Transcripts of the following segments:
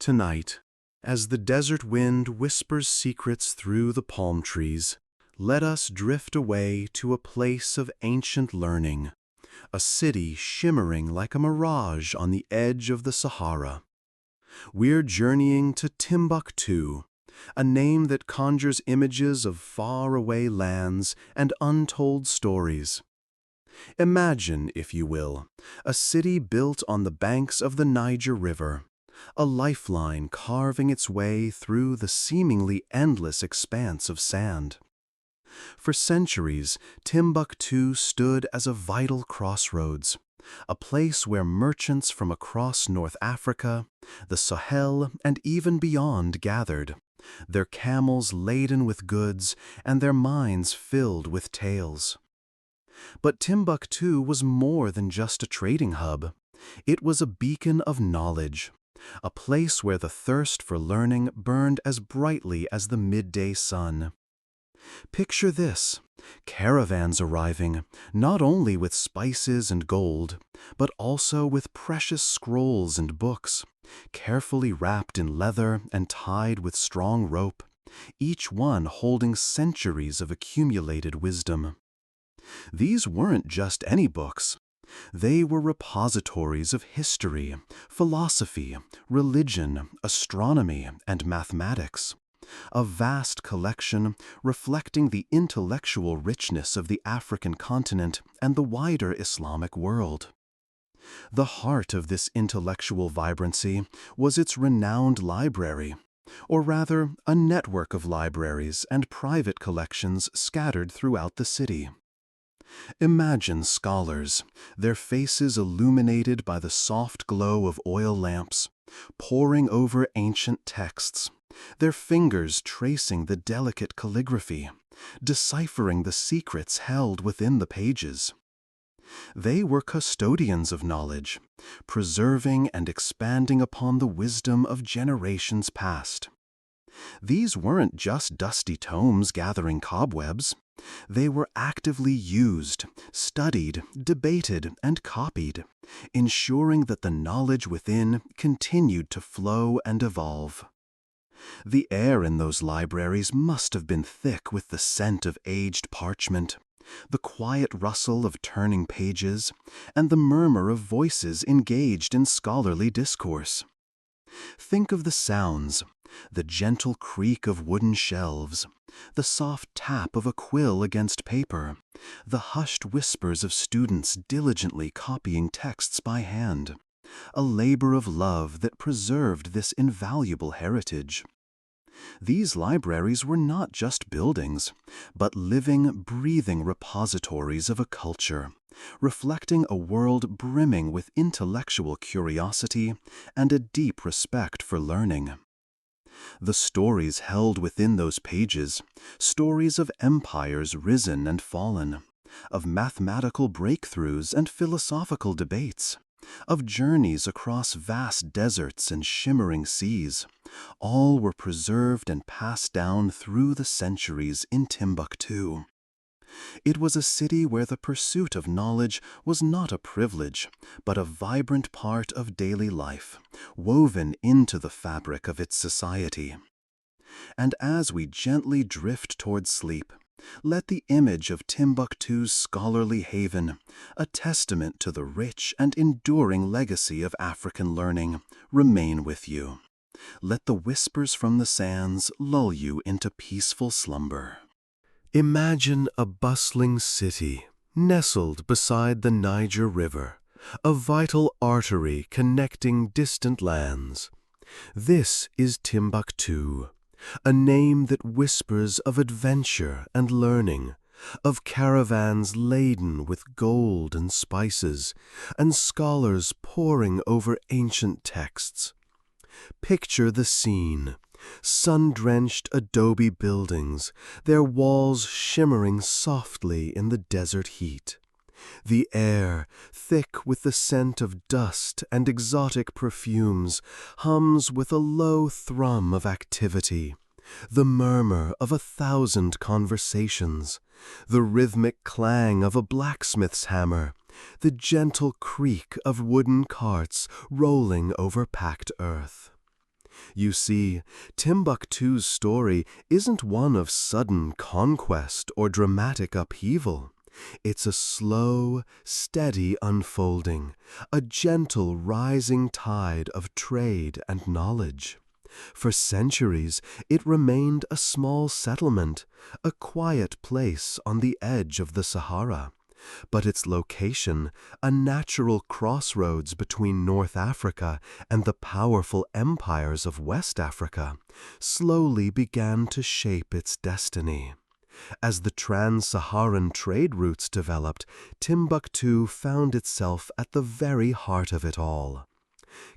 Tonight, as the desert wind whispers secrets through the palm trees, let us drift away to a place of ancient learning, a city shimmering like a mirage on the edge of the Sahara. We're journeying to Timbuktu, a name that conjures images of faraway lands and untold stories. Imagine, if you will, a city built on the banks of the Niger River, a lifeline carving its way through the seemingly endless expanse of sand. For centuries, Timbuktu stood as a vital crossroads, a place where merchants from across North Africa, the Sahel, and even beyond gathered, their camels laden with goods and their minds filled with tales. But Timbuktu was more than just a trading hub. It was a beacon of knowledge, a place where the thirst for learning burned as brightly as the midday sun. Picture this: caravans arriving, not only with spices and gold, but also with precious scrolls and books, carefully wrapped in leather and tied with strong rope, each one holding centuries of accumulated wisdom. These weren't just any books. They were repositories of history, philosophy, religion, astronomy, and mathematics. A vast collection reflecting the intellectual richness of the African continent and the wider Islamic world. The heart of this intellectual vibrancy was its renowned library, or rather, a network of libraries and private collections scattered throughout the city. Imagine scholars, their faces illuminated by the soft glow of oil lamps, poring over ancient texts, their fingers tracing the delicate calligraphy, deciphering the secrets held within the pages. They were custodians of knowledge, preserving and expanding upon the wisdom of generations past. These weren't just dusty tomes gathering cobwebs. They were actively used, studied, debated, and copied, ensuring that the knowledge within continued to flow and evolve. The air in those libraries must have been thick with the scent of aged parchment, the quiet rustle of turning pages, and the murmur of voices engaged in scholarly discourse. Think of the sounds: the gentle creak of wooden shelves, the soft tap of a quill against paper, the hushed whispers of students diligently copying texts by hand, a labor of love that preserved this invaluable heritage. These libraries were not just buildings, but living, breathing repositories of a culture, reflecting a world brimming with intellectual curiosity and a deep respect for learning. The stories held within those pages, stories of empires risen and fallen, of mathematical breakthroughs and philosophical debates, of journeys across vast deserts and shimmering seas, all were preserved and passed down through the centuries in Timbuktu. It was a city where the pursuit of knowledge was not a privilege, but a vibrant part of daily life, woven into the fabric of its society. And as we gently drift toward sleep, let the image of Timbuktu's scholarly haven, a testament to the rich and enduring legacy of African learning, remain with you. Let the whispers from the sands lull you into peaceful slumber. Imagine a bustling city, nestled beside the Niger River, a vital artery connecting distant lands. This is Timbuktu, a name that whispers of adventure and learning, of caravans laden with gold and spices, and scholars poring over ancient texts. Picture the scene: sun-drenched adobe buildings, their walls shimmering softly in the desert heat. The air, thick with the scent of dust and exotic perfumes, hums with a low thrum of activity, the murmur of 1,000 conversations, the rhythmic clang of a blacksmith's hammer, the gentle creak of wooden carts rolling over packed earth. You see, Timbuktu's story isn't one of sudden conquest or dramatic upheaval. It's a slow, steady unfolding, a gentle rising tide of trade and knowledge. For centuries, it remained a small settlement, a quiet place on the edge of the Sahara. But its location, a natural crossroads between North Africa and the powerful empires of West Africa, slowly began to shape its destiny. As the trans-Saharan trade routes developed, Timbuktu found itself at the very heart of it all.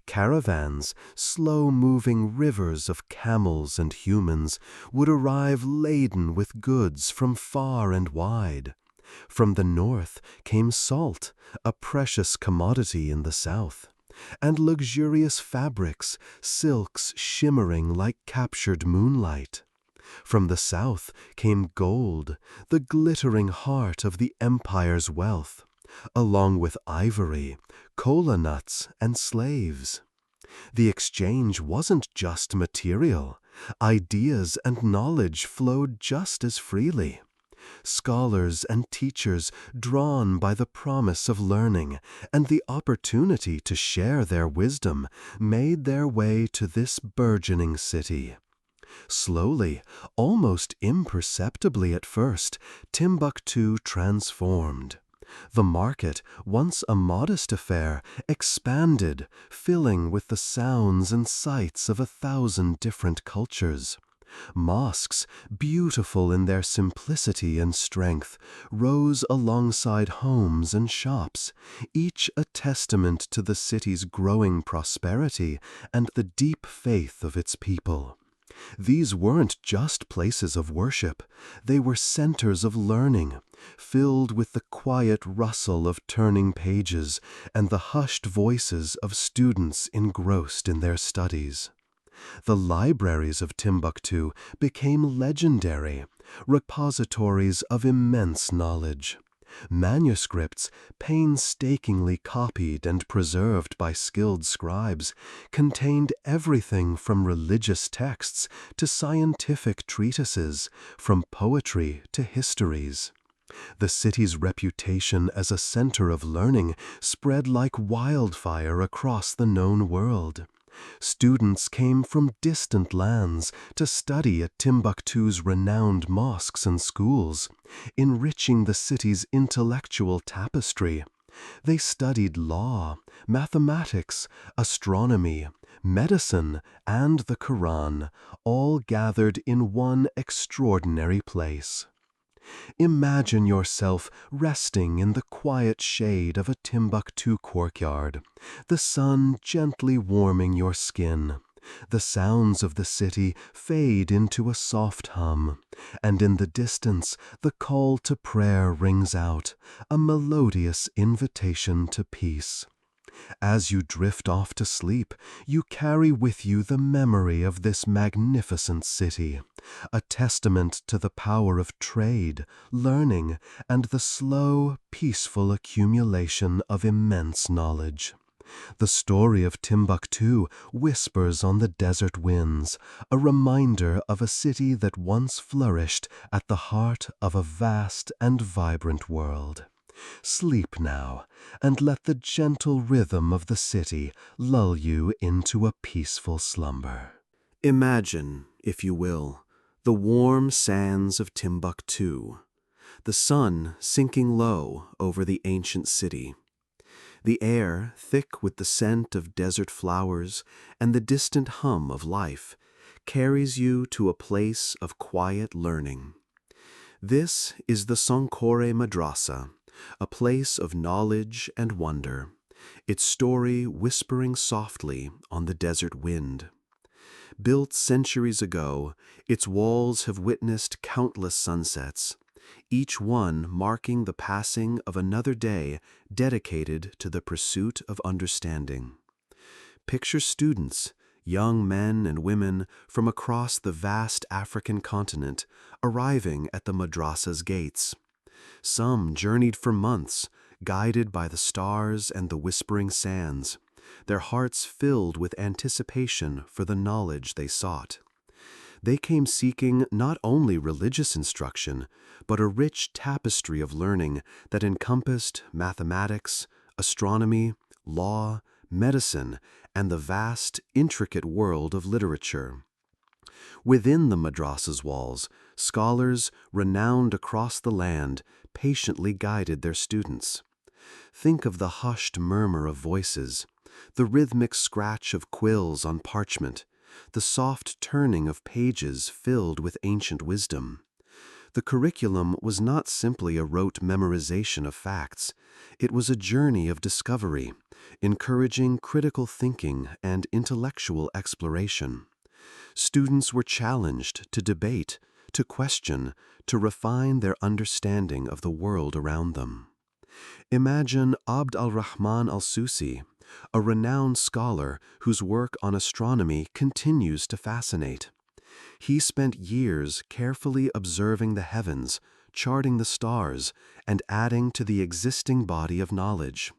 Caravans, slow-moving rivers of camels and humans, would arrive laden with goods from far and wide. From the north came salt, a precious commodity in the south, and luxurious fabrics, silks shimmering like captured moonlight. From the south came gold, the glittering heart of the empire's wealth, along with ivory, cola nuts, and slaves. The exchange wasn't just material. Ideas and knowledge flowed just as freely. Scholars and teachers, drawn by the promise of learning and the opportunity to share their wisdom, made their way to this burgeoning city. Slowly, almost imperceptibly at first, Timbuktu transformed. The market, once a modest affair, expanded, filling with the sounds and sights of 1,000 different cultures. Mosques, beautiful in their simplicity and strength, rose alongside homes and shops, each a testament to the city's growing prosperity and the deep faith of its people. These weren't just places of worship, they were centers of learning, filled with the quiet rustle of turning pages and the hushed voices of students engrossed in their studies. The libraries of Timbuktu became legendary, repositories of immense knowledge. Manuscripts, painstakingly copied and preserved by skilled scribes, contained everything from religious texts to scientific treatises, from poetry to histories. The city's reputation as a center of learning spread like wildfire across the known world. Students came from distant lands to study at Timbuktu's renowned mosques and schools, enriching the city's intellectual tapestry. They studied law, mathematics, astronomy, medicine, and the Quran, all gathered in one extraordinary place. Imagine yourself resting in the quiet shade of a Timbuktu courtyard, the sun gently warming your skin. The sounds of the city fade into a soft hum, and in the distance the call to prayer rings out, a melodious invitation to peace. As you drift off to sleep, you carry with you the memory of this magnificent city, a testament to the power of trade, learning, and the slow, peaceful accumulation of immense knowledge. The story of Timbuktu whispers on the desert winds, a reminder of a city that once flourished at the heart of a vast and vibrant world. Sleep now, and let the gentle rhythm of the city lull you into a peaceful slumber. Imagine, if you will, the warm sands of Timbuktu, the sun sinking low over the ancient city, the air thick with the scent of desert flowers and the distant hum of life, carries you to a place of quiet learning. This is the Sankore Madrasa, a place of knowledge and wonder, its story whispering softly on the desert wind. Built centuries ago, its walls have witnessed countless sunsets, each one marking the passing of another day dedicated to the pursuit of understanding. Picture students, young men and women from across the vast African continent, arriving at the madrasa's gates. Some journeyed for months, guided by the stars and the whispering sands, their hearts filled with anticipation for the knowledge they sought. They came seeking not only religious instruction, but a rich tapestry of learning that encompassed mathematics, astronomy, law, medicine, and the vast, intricate world of literature. Within the madrasa's walls, scholars, renowned across the land, patiently guided their students. Think of the hushed murmur of voices, the rhythmic scratch of quills on parchment, the soft turning of pages filled with ancient wisdom. The curriculum was not simply a rote memorization of facts. It was a journey of discovery, encouraging critical thinking and intellectual exploration. Students were challenged to debate, to question, to refine their understanding of the world around them. Imagine Abd al-Rahman al-Susi, a renowned scholar whose work on astronomy continues to fascinate. He spent years carefully observing the heavens, charting the stars, and adding to the existing body of knowledge.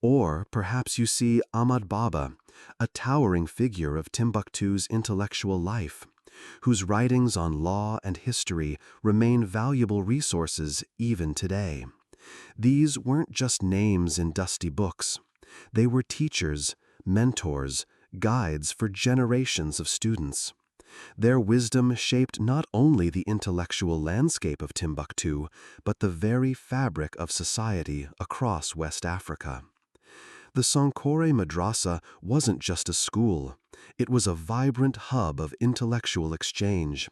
Or perhaps you see Ahmad Baba, a towering figure of Timbuktu's intellectual life, whose writings on law and history remain valuable resources even today. These weren't just names in dusty books. They were teachers, mentors, guides for generations of students. Their wisdom shaped not only the intellectual landscape of Timbuktu, but the very fabric of society across West Africa. The Sankore Madrasa wasn't just a school. It was a vibrant hub of intellectual exchange,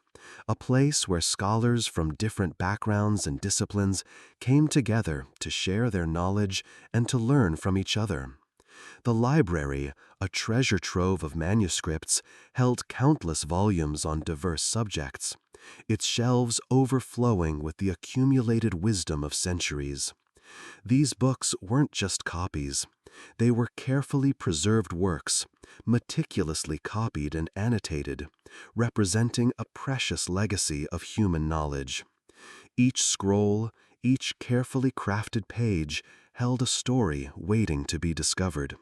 a place where scholars from different backgrounds and disciplines came together to share their knowledge and to learn from each other. The library, a treasure trove of manuscripts, held countless volumes on diverse subjects, its shelves overflowing with the accumulated wisdom of centuries. These books weren't just copies. They were carefully preserved works, meticulously copied and annotated, representing a precious legacy of human knowledge. Each scroll, each carefully crafted page, held a story waiting to be discovered.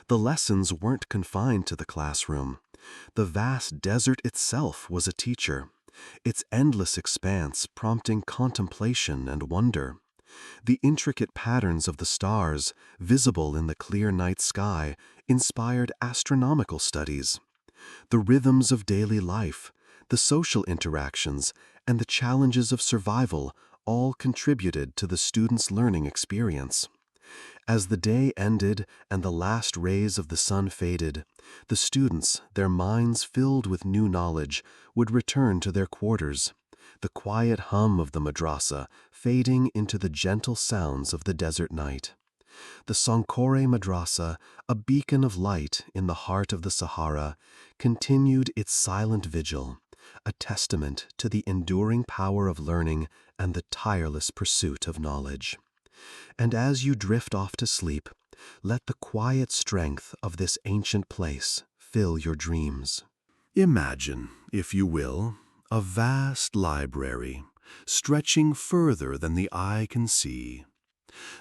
The lessons weren't confined to the classroom. The vast desert itself was a teacher, its endless expanse prompting contemplation and wonder. The intricate patterns of the stars, visible in the clear night sky, inspired astronomical studies. The rhythms of daily life, the social interactions, and the challenges of survival all contributed to the students' learning experience. As the day ended and the last rays of the sun faded, the students, their minds filled with new knowledge, would return to their quarters, the quiet hum of the madrasa fading into the gentle sounds of the desert night. The Sankore Madrasa, a beacon of light in the heart of the Sahara, continued its silent vigil, a testament to the enduring power of learning and the tireless pursuit of knowledge. And as you drift off to sleep, let the quiet strength of this ancient place fill your dreams. Imagine, if you will, a vast library, stretching further than the eye can see.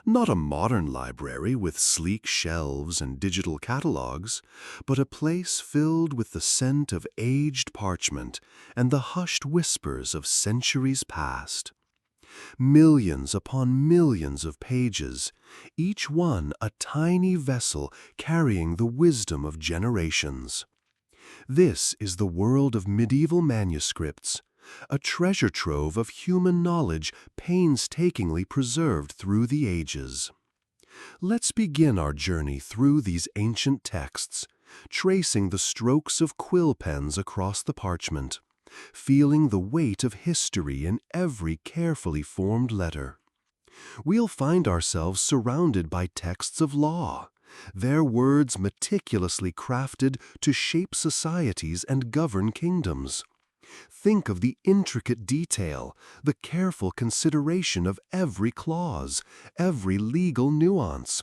Not a modern library with sleek shelves and digital catalogs, but a place filled with the scent of aged parchment and the hushed whispers of centuries past. Millions upon millions of pages, each one a tiny vessel carrying the wisdom of generations. This is the world of medieval manuscripts, a treasure trove of human knowledge painstakingly preserved through the ages. Let's begin our journey through these ancient texts, tracing the strokes of quill pens across the parchment, feeling the weight of history in every carefully formed letter. We'll find ourselves surrounded by texts of law, their words meticulously crafted to shape societies and govern kingdoms. Think of the intricate detail, the careful consideration of every clause, every legal nuance,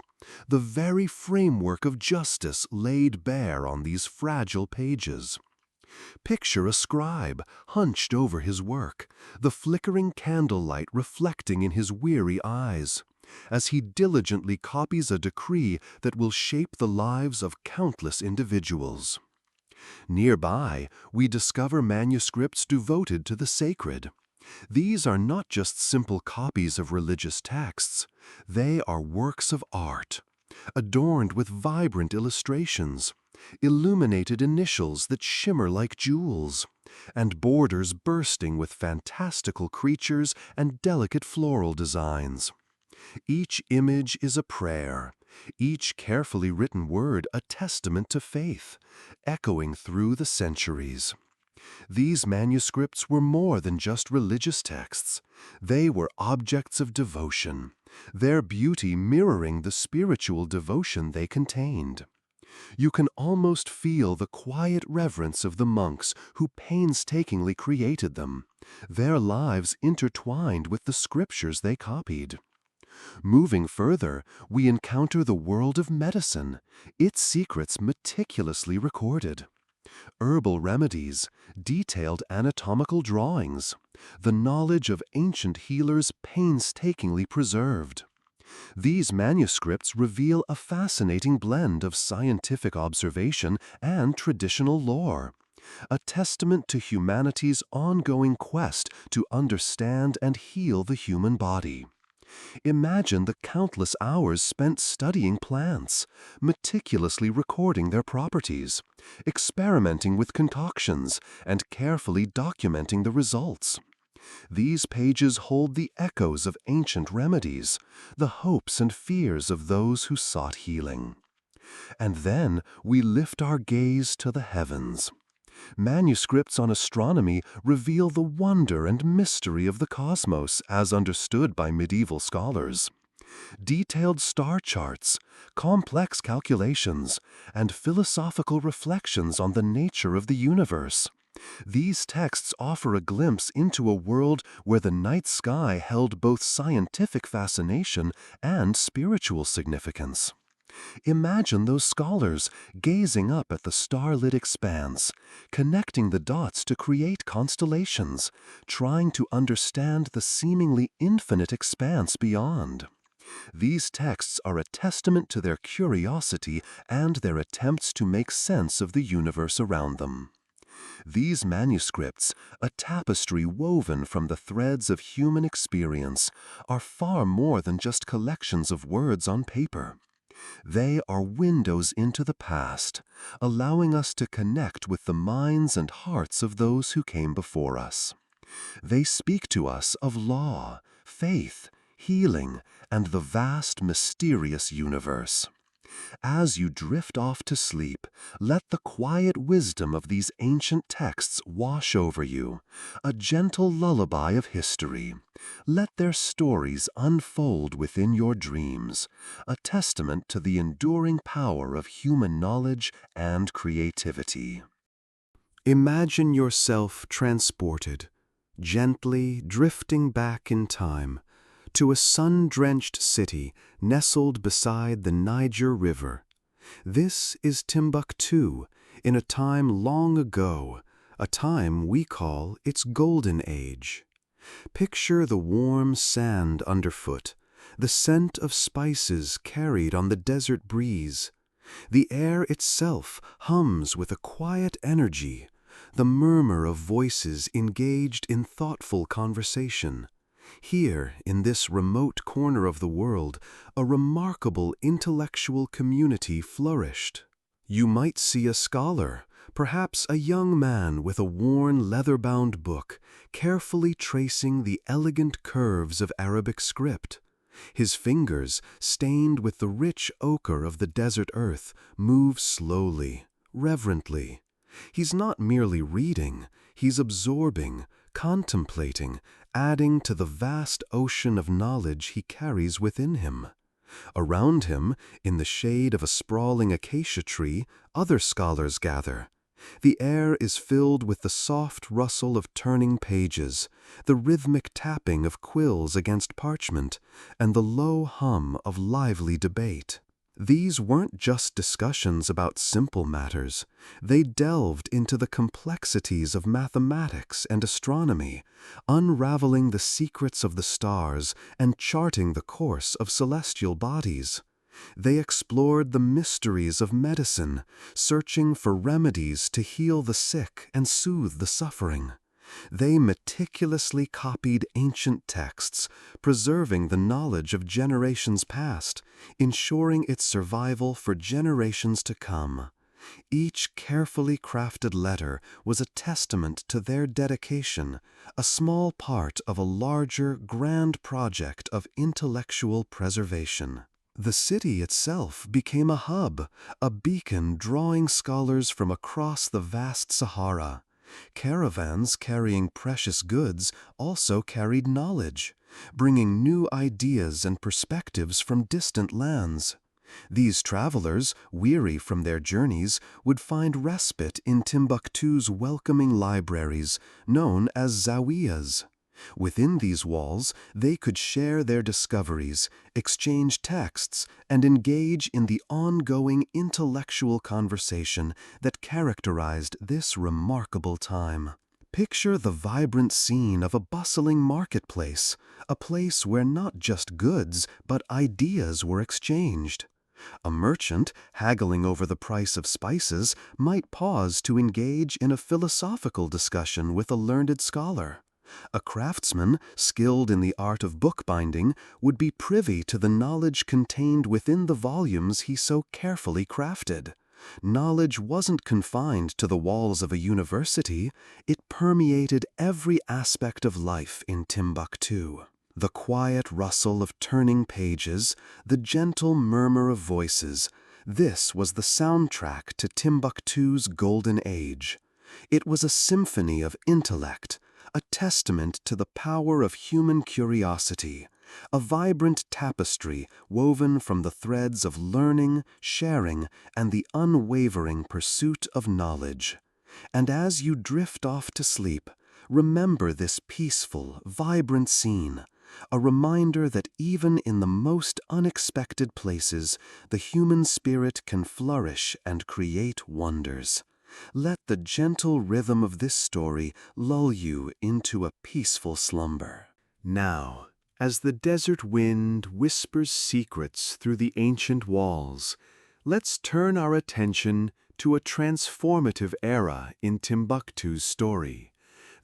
the very framework of justice laid bare on these fragile pages. Picture a scribe hunched over his work, the flickering candlelight reflecting in his weary eyes, as he diligently copies a decree that will shape the lives of countless individuals. Nearby, we discover manuscripts devoted to the sacred. These are not just simple copies of religious texts. They are works of art, adorned with vibrant illustrations, illuminated initials that shimmer like jewels, and borders bursting with fantastical creatures and delicate floral designs. Each image is a prayer, each carefully written word a testament to faith, echoing through the centuries. These manuscripts were more than just religious texts. They were objects of devotion, their beauty mirroring the spiritual devotion they contained. You can almost feel the quiet reverence of the monks who painstakingly created them, their lives intertwined with the scriptures they copied. Moving further, we encounter the world of medicine, its secrets meticulously recorded. Herbal remedies, detailed anatomical drawings, the knowledge of ancient healers painstakingly preserved. These manuscripts reveal a fascinating blend of scientific observation and traditional lore, a testament to humanity's ongoing quest to understand and heal the human body. Imagine the countless hours spent studying plants, meticulously recording their properties, experimenting with concoctions, and carefully documenting the results. These pages hold the echoes of ancient remedies, the hopes and fears of those who sought healing. And then we lift our gaze to the heavens. Manuscripts on astronomy reveal the wonder and mystery of the cosmos as understood by medieval scholars. Detailed star charts, complex calculations, and philosophical reflections on the nature of the universe. These texts offer a glimpse into a world where the night sky held both scientific fascination and spiritual significance. Imagine those scholars gazing up at the starlit expanse, connecting the dots to create constellations, trying to understand the seemingly infinite expanse beyond. These texts are a testament to their curiosity and their attempts to make sense of the universe around them. These manuscripts, a tapestry woven from the threads of human experience, are far more than just collections of words on paper. They are windows into the past, allowing us to connect with the minds and hearts of those who came before us. They speak to us of law, faith, healing, and the vast, mysterious universe. As you drift off to sleep, let the quiet wisdom of these ancient texts wash over you, a gentle lullaby of history. Let their stories unfold within your dreams, a testament to the enduring power of human knowledge and creativity. Imagine yourself transported, gently drifting back in time, to a sun-drenched city nestled beside the Niger River. This is Timbuktu, in a time long ago, a time we call its golden age. Picture the warm sand underfoot, the scent of spices carried on the desert breeze. The air itself hums with a quiet energy, the murmur of voices engaged in thoughtful conversation. Here, in this remote corner of the world, a remarkable intellectual community flourished. You might see a scholar, perhaps a young man with a worn leather-bound book, carefully tracing the elegant curves of Arabic script. His fingers, stained with the rich ochre of the desert earth, move slowly, reverently. He's not merely reading, he's absorbing, contemplating, adding to the vast ocean of knowledge he carries within him. Around him, in the shade of a sprawling acacia tree, other scholars gather. The air is filled with the soft rustle of turning pages, the rhythmic tapping of quills against parchment, and the low hum of lively debate. These weren't just discussions about simple matters. They delved into the complexities of mathematics and astronomy, unraveling the secrets of the stars and charting the course of celestial bodies. They explored the mysteries of medicine, searching for remedies to heal the sick and soothe the suffering. They meticulously copied ancient texts, preserving the knowledge of generations past, ensuring its survival for generations to come. Each carefully crafted letter was a testament to their dedication, a small part of a larger, grand project of intellectual preservation. The city itself became a hub, a beacon drawing scholars from across the vast Sahara. Caravans carrying precious goods also carried knowledge, bringing new ideas and perspectives from distant lands. These travelers, weary from their journeys, would find respite in Timbuktu's welcoming libraries, known as zawiyas. Within these walls, they could share their discoveries, exchange texts, and engage in the ongoing intellectual conversation that characterized this remarkable time. Picture the vibrant scene of a bustling marketplace, a place where not just goods but ideas were exchanged. A merchant, haggling over the price of spices, might pause to engage in a philosophical discussion with a learned scholar. A craftsman, skilled in the art of bookbinding, would be privy to the knowledge contained within the volumes he so carefully crafted. Knowledge wasn't confined to the walls of a university, it permeated every aspect of life in Timbuktu. The quiet rustle of turning pages, the gentle murmur of voices, this was the soundtrack to Timbuktu's golden age. It was a symphony of intellect, a testament to the power of human curiosity, a vibrant tapestry woven from the threads of learning, sharing, and the unwavering pursuit of knowledge. And as you drift off to sleep, remember this peaceful, vibrant scene, a reminder that even in the most unexpected places, the human spirit can flourish and create wonders. Let the gentle rhythm of this story lull you into a peaceful slumber. Now, as the desert wind whispers secrets through the ancient walls, let's turn our attention to a transformative era in Timbuktu's story,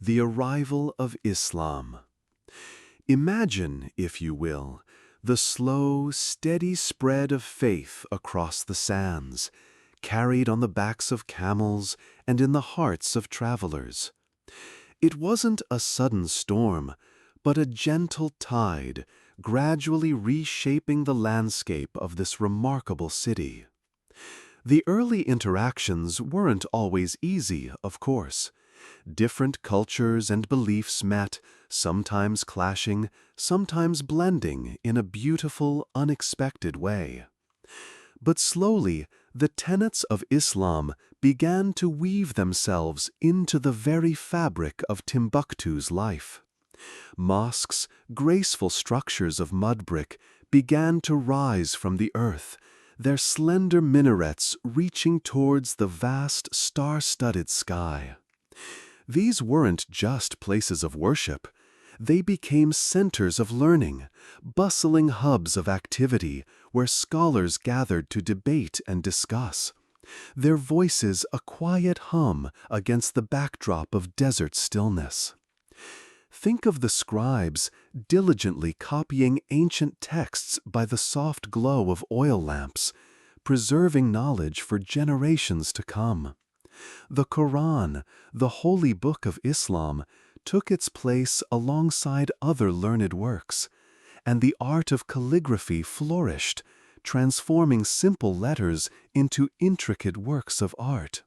the arrival of Islam. Imagine, if you will, the slow, steady spread of faith across the sands, carried on the backs of camels and in the hearts of travelers. It wasn't a sudden storm, but a gentle tide, gradually reshaping the landscape of this remarkable city. The early interactions weren't always easy, of course. Different cultures and beliefs met, sometimes clashing, sometimes blending in a beautiful, unexpected way. But slowly, the tenets of Islam began to weave themselves into the very fabric of Timbuktu's life. Mosques, graceful structures of mud brick, began to rise from the earth, their slender minarets reaching towards the vast, star-studded sky. These weren't just places of worship. They became centers of learning, bustling hubs of activity where scholars gathered to debate and discuss, their voices a quiet hum against the backdrop of desert stillness. Think of the scribes diligently copying ancient texts by the soft glow of oil lamps, preserving knowledge for generations to come. The Quran, the holy book of Islam, took its place alongside other learned works, and the art of calligraphy flourished, transforming simple letters into intricate works of art.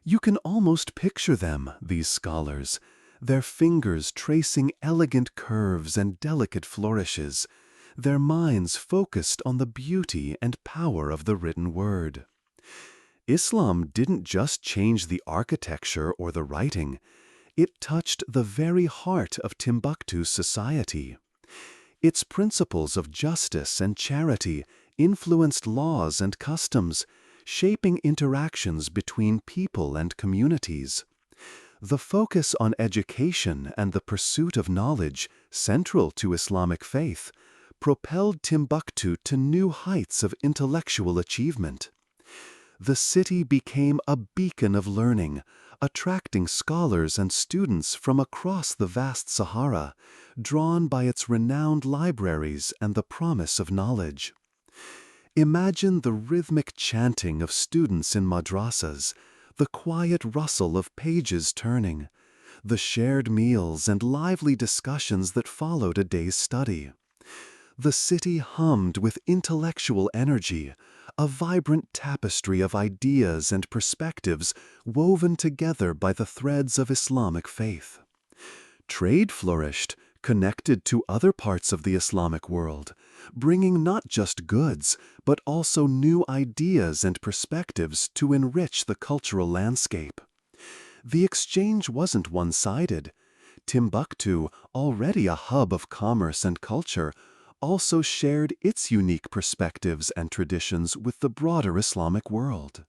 You can almost picture them, these scholars, their fingers tracing elegant curves and delicate flourishes, their minds focused on the beauty and power of the written word. Islam didn't just change the architecture or the writing, it touched the very heart of Timbuktu's society. Its principles of justice and charity influenced laws and customs, shaping interactions between people and communities. The focus on education and the pursuit of knowledge, central to Islamic faith, propelled Timbuktu to new heights of intellectual achievement. The city became a beacon of learning, attracting scholars and students from across the vast Sahara, drawn by its renowned libraries and the promise of knowledge. Imagine the rhythmic chanting of students in madrasas, the quiet rustle of pages turning, the shared meals and lively discussions that followed a day's study. The city hummed with intellectual energy, a vibrant tapestry of ideas and perspectives woven together by the threads of Islamic faith. Trade flourished, connected to other parts of the Islamic world, bringing not just goods, but also new ideas and perspectives to enrich the cultural landscape. The exchange wasn't one-sided. Timbuktu, already a hub of commerce and culture, also shared its unique perspectives and traditions with the broader Islamic world.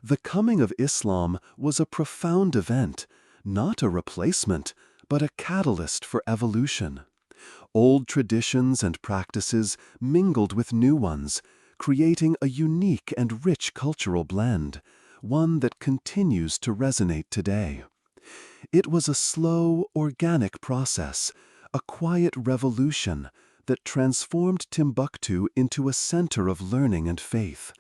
The coming of Islam was a profound event, not a replacement, but a catalyst for evolution. Old traditions and practices mingled with new ones, creating a unique and rich cultural blend, one that continues to resonate today. It was a slow, organic process, a quiet revolution that transformed Timbuktu into a center of learning and faith,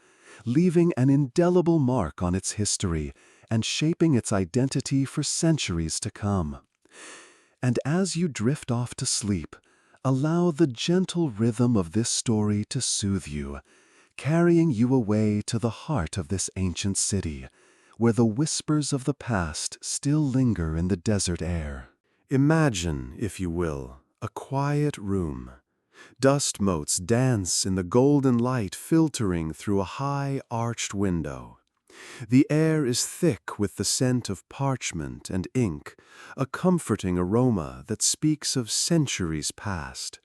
leaving an indelible mark on its history and shaping its identity for centuries to come. And as you drift off to sleep, allow the gentle rhythm of this story to soothe you, carrying you away to the heart of this ancient city, where the whispers of the past still linger in the desert air. Imagine, if you will, a quiet room. Dust motes dance in the golden light filtering through a high, arched window. The air is thick with the scent of parchment and ink, a comforting aroma that speaks of centuries past.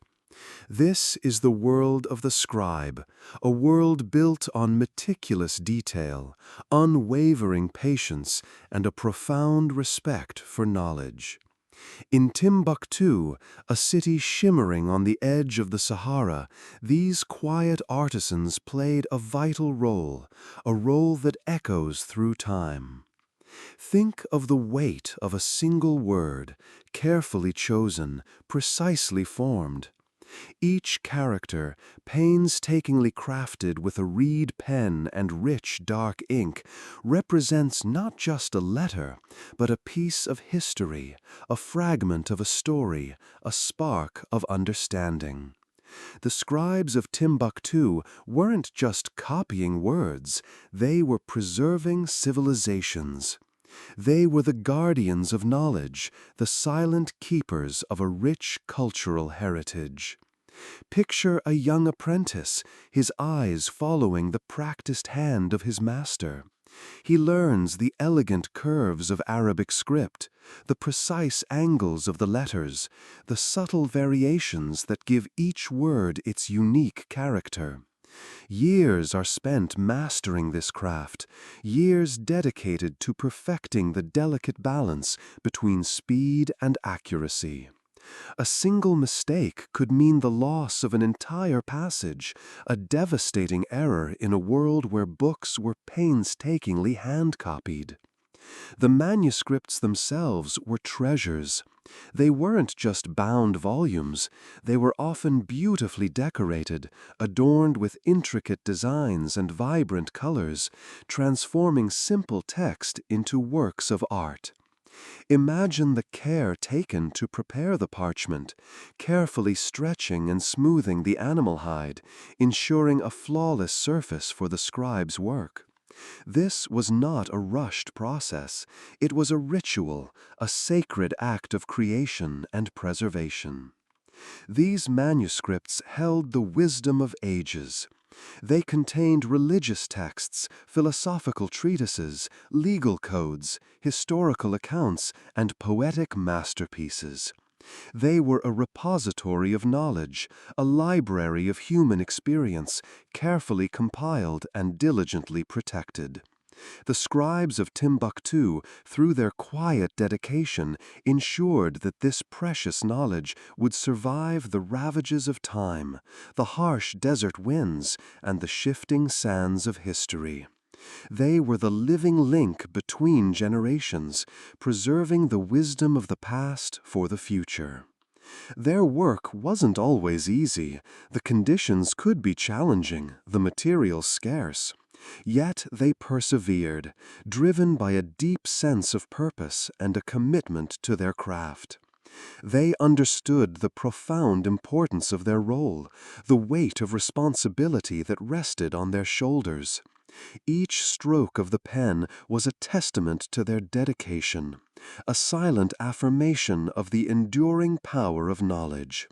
This is the world of the scribe, a world built on meticulous detail, unwavering patience, and a profound respect for knowledge. In Timbuktu, a city shimmering on the edge of the Sahara, these quiet artisans played a vital role, a role that echoes through time. Think of the weight of a single word, carefully chosen, precisely formed. Each character, painstakingly crafted with a reed pen and rich dark ink, represents not just a letter, but a piece of history, a fragment of a story, a spark of understanding. The scribes of Timbuktu weren't just copying words, they were preserving civilizations. They were the guardians of knowledge, the silent keepers of a rich cultural heritage. Picture a young apprentice, his eyes following the practiced hand of his master. He learns the elegant curves of Arabic script, the precise angles of the letters, the subtle variations that give each word its unique character. Years are spent mastering this craft, years dedicated to perfecting the delicate balance between speed and accuracy. A single mistake could mean the loss of an entire passage, a devastating error in a world where books were painstakingly hand-copied. The manuscripts themselves were treasures. They weren't just bound volumes, they were often beautifully decorated, adorned with intricate designs and vibrant colors, transforming simple text into works of art. Imagine the care taken to prepare the parchment, carefully stretching and smoothing the animal hide, ensuring a flawless surface for the scribe's work. This was not a rushed process. It was a ritual, a sacred act of creation and preservation. These manuscripts held the wisdom of ages. They contained religious texts, philosophical treatises, legal codes, historical accounts, and poetic masterpieces. They were a repository of knowledge, a library of human experience, carefully compiled and diligently protected. The scribes of Timbuktu, through their quiet dedication, ensured that this precious knowledge would survive the ravages of time, the harsh desert winds, and the shifting sands of history. They were the living link between generations, preserving the wisdom of the past for the future. Their work wasn't always easy. The conditions could be challenging, the materials scarce. Yet they persevered, driven by a deep sense of purpose and a commitment to their craft. They understood the profound importance of their role, the weight of responsibility that rested on their shoulders. Each stroke of the pen was a testament to their dedication, a silent affirmation of the enduring power of knowledge.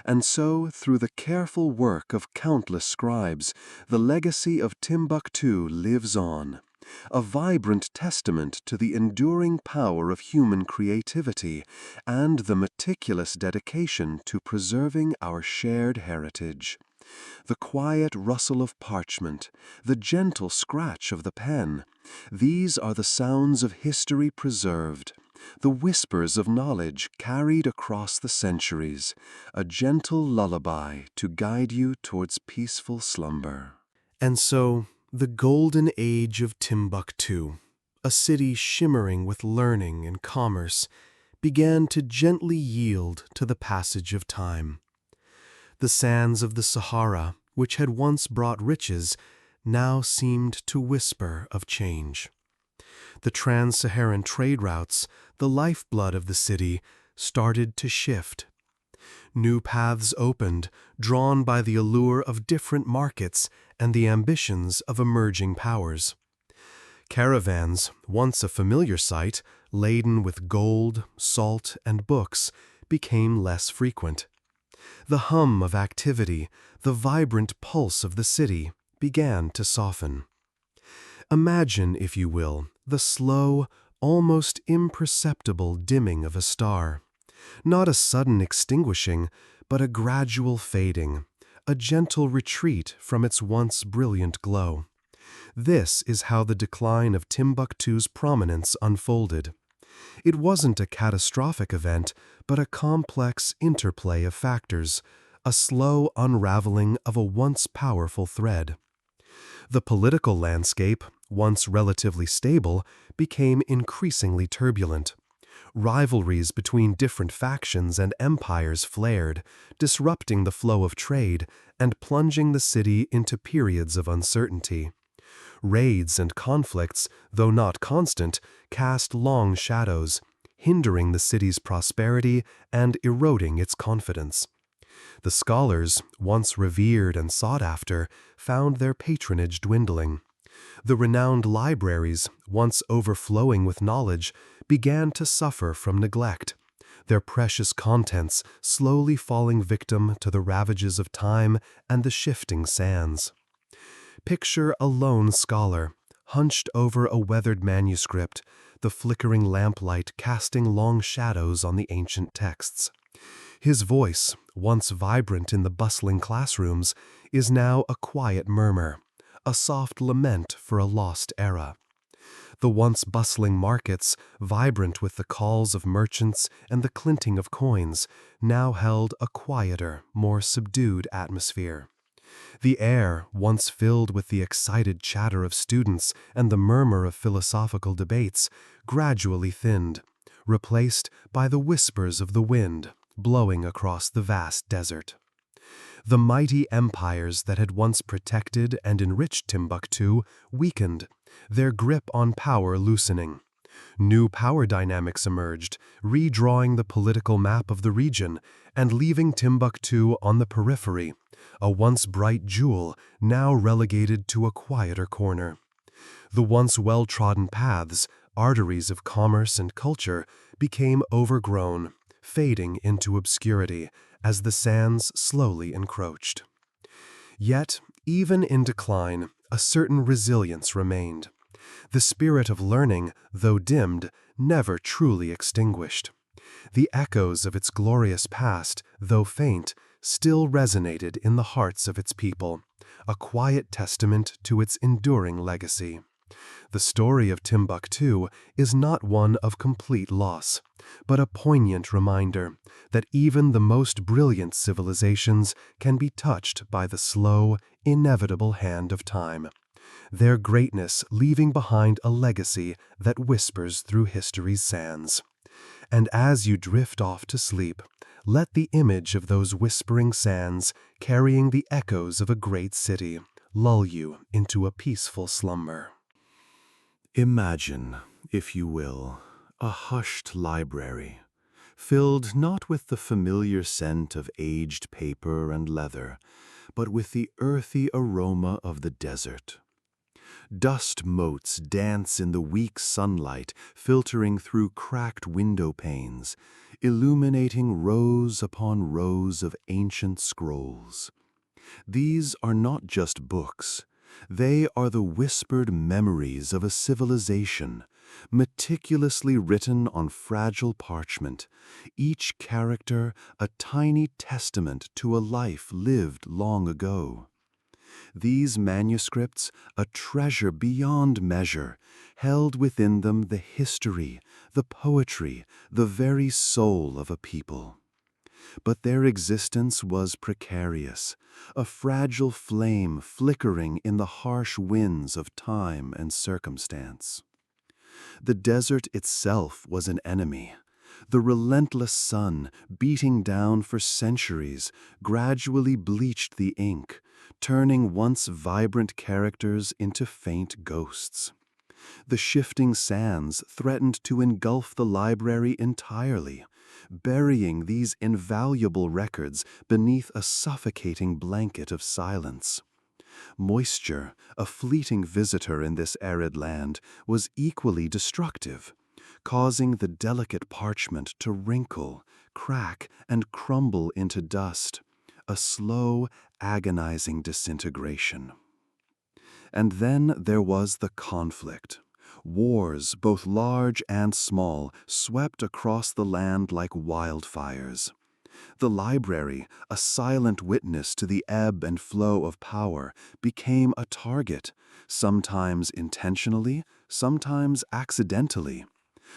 And so, through the careful work of countless scribes, the legacy of Timbuktu lives on, a vibrant testament to the enduring power of human creativity and the meticulous dedication to preserving our shared heritage. The quiet rustle of parchment, the gentle scratch of the pen, these are the sounds of history preserved, the whispers of knowledge carried across the centuries, a gentle lullaby to guide you towards peaceful slumber. And so, the golden age of Timbuktu, a city shimmering with learning and commerce, began to gently yield to the passage of time. The sands of the Sahara, which had once brought riches, now seemed to whisper of change. The trans-Saharan trade routes, the lifeblood of the city, started to shift. New paths opened, drawn by the allure of different markets and the ambitions of emerging powers. Caravans, once a familiar sight, laden with gold, salt, and books, became less frequent. The hum of activity, the vibrant pulse of the city, began to soften. Imagine, if you will, the slow, almost imperceptible dimming of a star. Not a sudden extinguishing, but a gradual fading, a gentle retreat from its once brilliant glow. This is how the decline of Timbuktu's prominence unfolded. It wasn't a catastrophic event, but a complex interplay of factors, a slow unraveling of a once powerful thread. The political landscape, once relatively stable, became increasingly turbulent. Rivalries between different factions and empires flared, disrupting the flow of trade and plunging the city into periods of uncertainty. Raids and conflicts, though not constant, cast long shadows, hindering the city's prosperity and eroding its confidence. The scholars, once revered and sought after, found their patronage dwindling. The renowned libraries, once overflowing with knowledge, began to suffer from neglect, their precious contents slowly falling victim to the ravages of time and the shifting sands. Picture a lone scholar, hunched over a weathered manuscript, the flickering lamplight casting long shadows on the ancient texts. His voice, once vibrant in the bustling classrooms, is now a quiet murmur, a soft lament for a lost era. The once bustling markets, vibrant with the calls of merchants and the clinking of coins, now held a quieter, more subdued atmosphere. The air, once filled with the excited chatter of students and the murmur of philosophical debates, gradually thinned, replaced by the whispers of the wind blowing across the vast desert. The mighty empires that had once protected and enriched Timbuktu weakened, their grip on power loosening. New power dynamics emerged, redrawing the political map of the region and leaving Timbuktu on the periphery, a once bright jewel now relegated to a quieter corner. The once well-trodden paths, arteries of commerce and culture, became overgrown, fading into obscurity as the sands slowly encroached. Yet, even in decline, a certain resilience remained. The spirit of learning, though dimmed, never truly extinguished. The echoes of its glorious past, though faint, still resonated in the hearts of its people, a quiet testament to its enduring legacy. The story of Timbuktu is not one of complete loss, but a poignant reminder that even the most brilliant civilizations can be touched by the slow, inevitable hand of time, their greatness leaving behind a legacy that whispers through history's sands. And as you drift off to sleep, let the image of those whispering sands, carrying the echoes of a great city, lull you into a peaceful slumber. Imagine, if you will, a hushed library, filled not with the familiar scent of aged paper and leather, but with the earthy aroma of the desert. Dust motes dance in the weak sunlight filtering through cracked window panes, illuminating rows upon rows of ancient scrolls. These are not just books. They are the whispered memories of a civilization, meticulously written on fragile parchment, each character a tiny testament to a life lived long ago. These manuscripts, a treasure beyond measure, held within them the history, the poetry, the very soul of a people. But their existence was precarious, a fragile flame flickering in the harsh winds of time and circumstance. The desert itself was an enemy. The relentless sun, beating down for centuries, gradually bleached the ink, turning once vibrant characters into faint ghosts. The shifting sands threatened to engulf the library entirely, burying these invaluable records beneath a suffocating blanket of silence. Moisture, a fleeting visitor in this arid land, was equally destructive, causing the delicate parchment to wrinkle, crack, and crumble into dust, a slow, agonizing disintegration. And then there was the conflict. Wars, both large and small, swept across the land like wildfires. The library, a silent witness to the ebb and flow of power, became a target, sometimes intentionally, sometimes accidentally.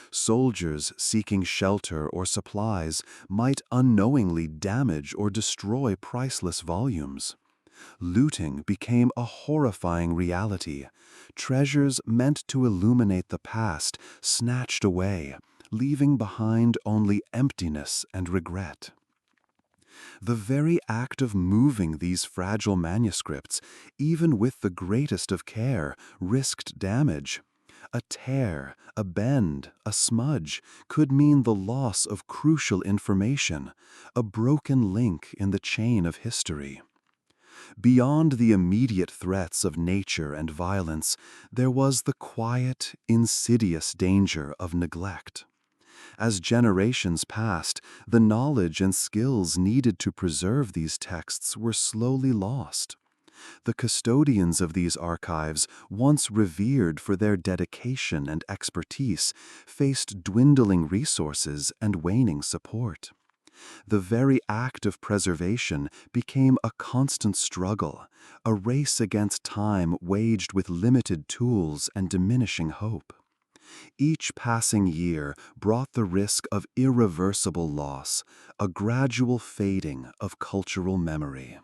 Soldiers seeking shelter or supplies might unknowingly damage or destroy priceless volumes. Looting became a horrifying reality. Treasures meant to illuminate the past snatched away, leaving behind only emptiness and regret. The very act of moving these fragile manuscripts, even with the greatest of care, risked damage. A tear, a bend, a smudge could mean the loss of crucial information, a broken link in the chain of history. Beyond the immediate threats of nature and violence, there was the quiet, insidious danger of neglect. As generations passed, the knowledge and skills needed to preserve these texts were slowly lost. The custodians of these archives, once revered for their dedication and expertise, faced dwindling resources and waning support. The very act of preservation became a constant struggle, a race against time waged with limited tools and diminishing hope. Each passing year brought the risk of irreversible loss, a gradual fading of cultural memory.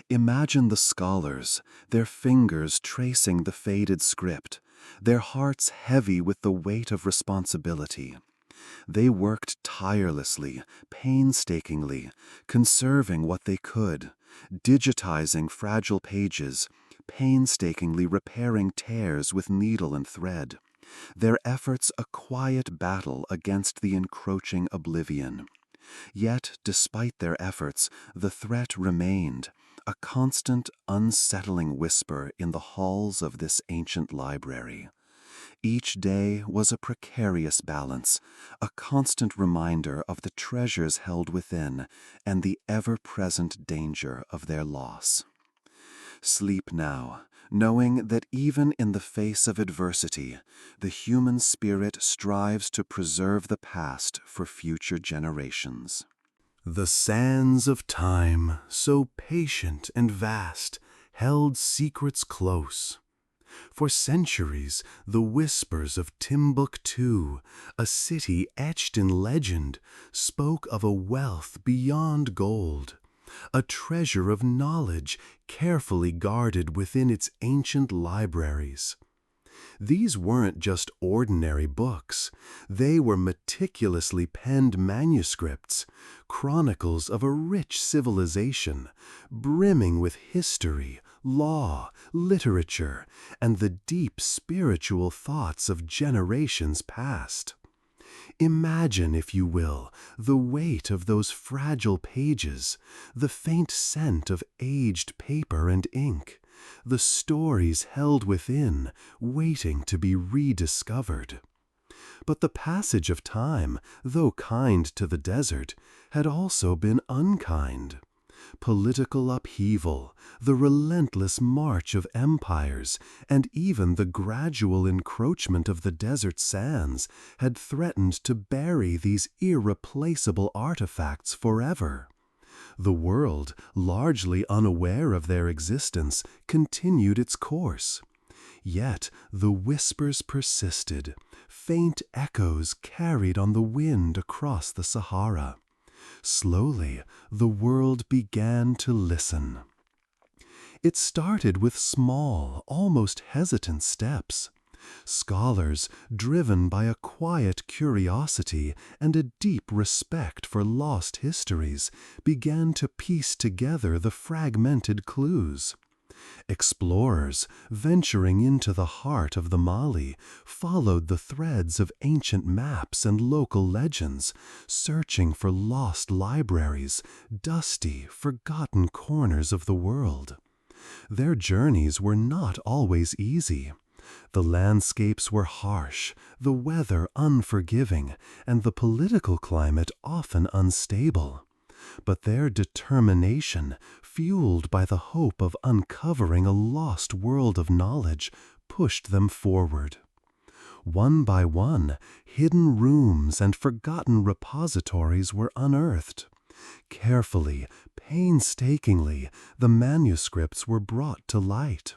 Imagine the scholars, their fingers tracing the faded script, their hearts heavy with the weight of responsibility. They worked tirelessly, painstakingly, conserving what they could, digitizing fragile pages, painstakingly repairing tears with needle and thread. Their efforts a quiet battle against the encroaching oblivion. Yet, despite their efforts, the threat remained, a constant, unsettling whisper in the halls of this ancient library. Each day was a precarious balance, a constant reminder of the treasures held within and the ever-present danger of their loss. Sleep now, knowing that even in the face of adversity, the human spirit strives to preserve the past for future generations. The sands of time, so patient and vast, held secrets close. For centuries, the whispers of Timbuktu, a city etched in legend, spoke of a wealth beyond gold, a treasure of knowledge carefully guarded within its ancient libraries. These weren't just ordinary books. They were meticulously penned manuscripts, chronicles of a rich civilization, brimming with history, law, literature, and the deep spiritual thoughts of generations past. Imagine, if you will, the weight of those fragile pages, the faint scent of aged paper and ink, the stories held within, waiting to be rediscovered. But the passage of time, though kind to the desert, had also been unkind. Political upheaval, the relentless march of empires, and even the gradual encroachment of the desert sands had threatened to bury these irreplaceable artifacts forever. The world, largely unaware of their existence, continued its course. Yet the whispers persisted, faint echoes carried on the wind across the Sahara. Slowly, the world began to listen. It started with small, almost hesitant steps. Scholars, driven by a quiet curiosity and a deep respect for lost histories, began to piece together the fragmented clues. Explorers, venturing into the heart of the Mali, followed the threads of ancient maps and local legends, searching for lost libraries, dusty, forgotten corners of the world. Their journeys were not always easy. The landscapes were harsh, the weather unforgiving, and the political climate often unstable. But their determination, fueled by the hope of uncovering a lost world of knowledge, pushed them forward. One by one, hidden rooms and forgotten repositories were unearthed. Carefully, painstakingly, the manuscripts were brought to light.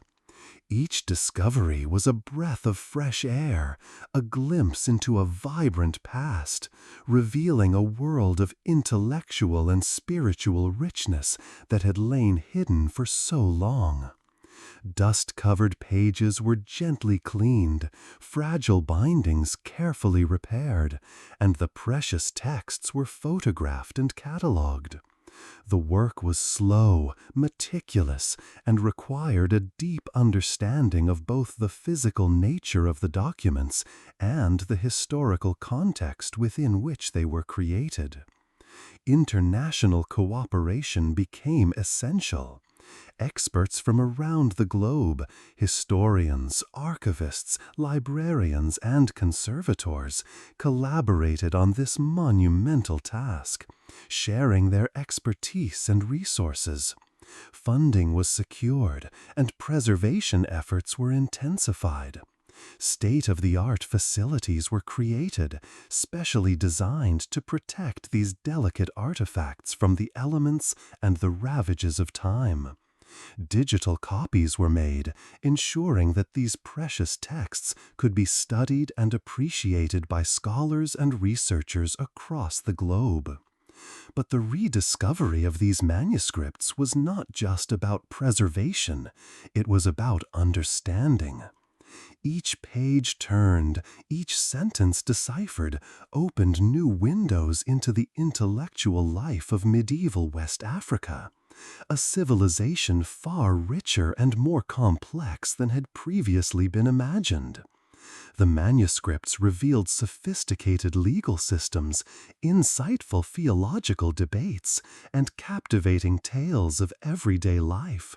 Each discovery was a breath of fresh air, a glimpse into a vibrant past, revealing a world of intellectual and spiritual richness that had lain hidden for so long. Dust-covered pages were gently cleaned, fragile bindings carefully repaired, and the precious texts were photographed and catalogued. The work was slow, meticulous, and required a deep understanding of both the physical nature of the documents and the historical context within which they were created. International cooperation became essential. Experts from around the globe, historians, archivists, librarians, and conservators, collaborated on this monumental task, sharing their expertise and resources. Funding was secured, and preservation efforts were intensified. State-of-the-art facilities were created, specially designed to protect these delicate artifacts from the elements and the ravages of time. Digital copies were made, ensuring that these precious texts could be studied and appreciated by scholars and researchers across the globe. But the rediscovery of these manuscripts was not just about preservation, it was about understanding. Each page turned, each sentence deciphered, opened new windows into the intellectual life of medieval West Africa, a civilization far richer and more complex than had previously been imagined. The manuscripts revealed sophisticated legal systems, insightful theological debates, and captivating tales of everyday life.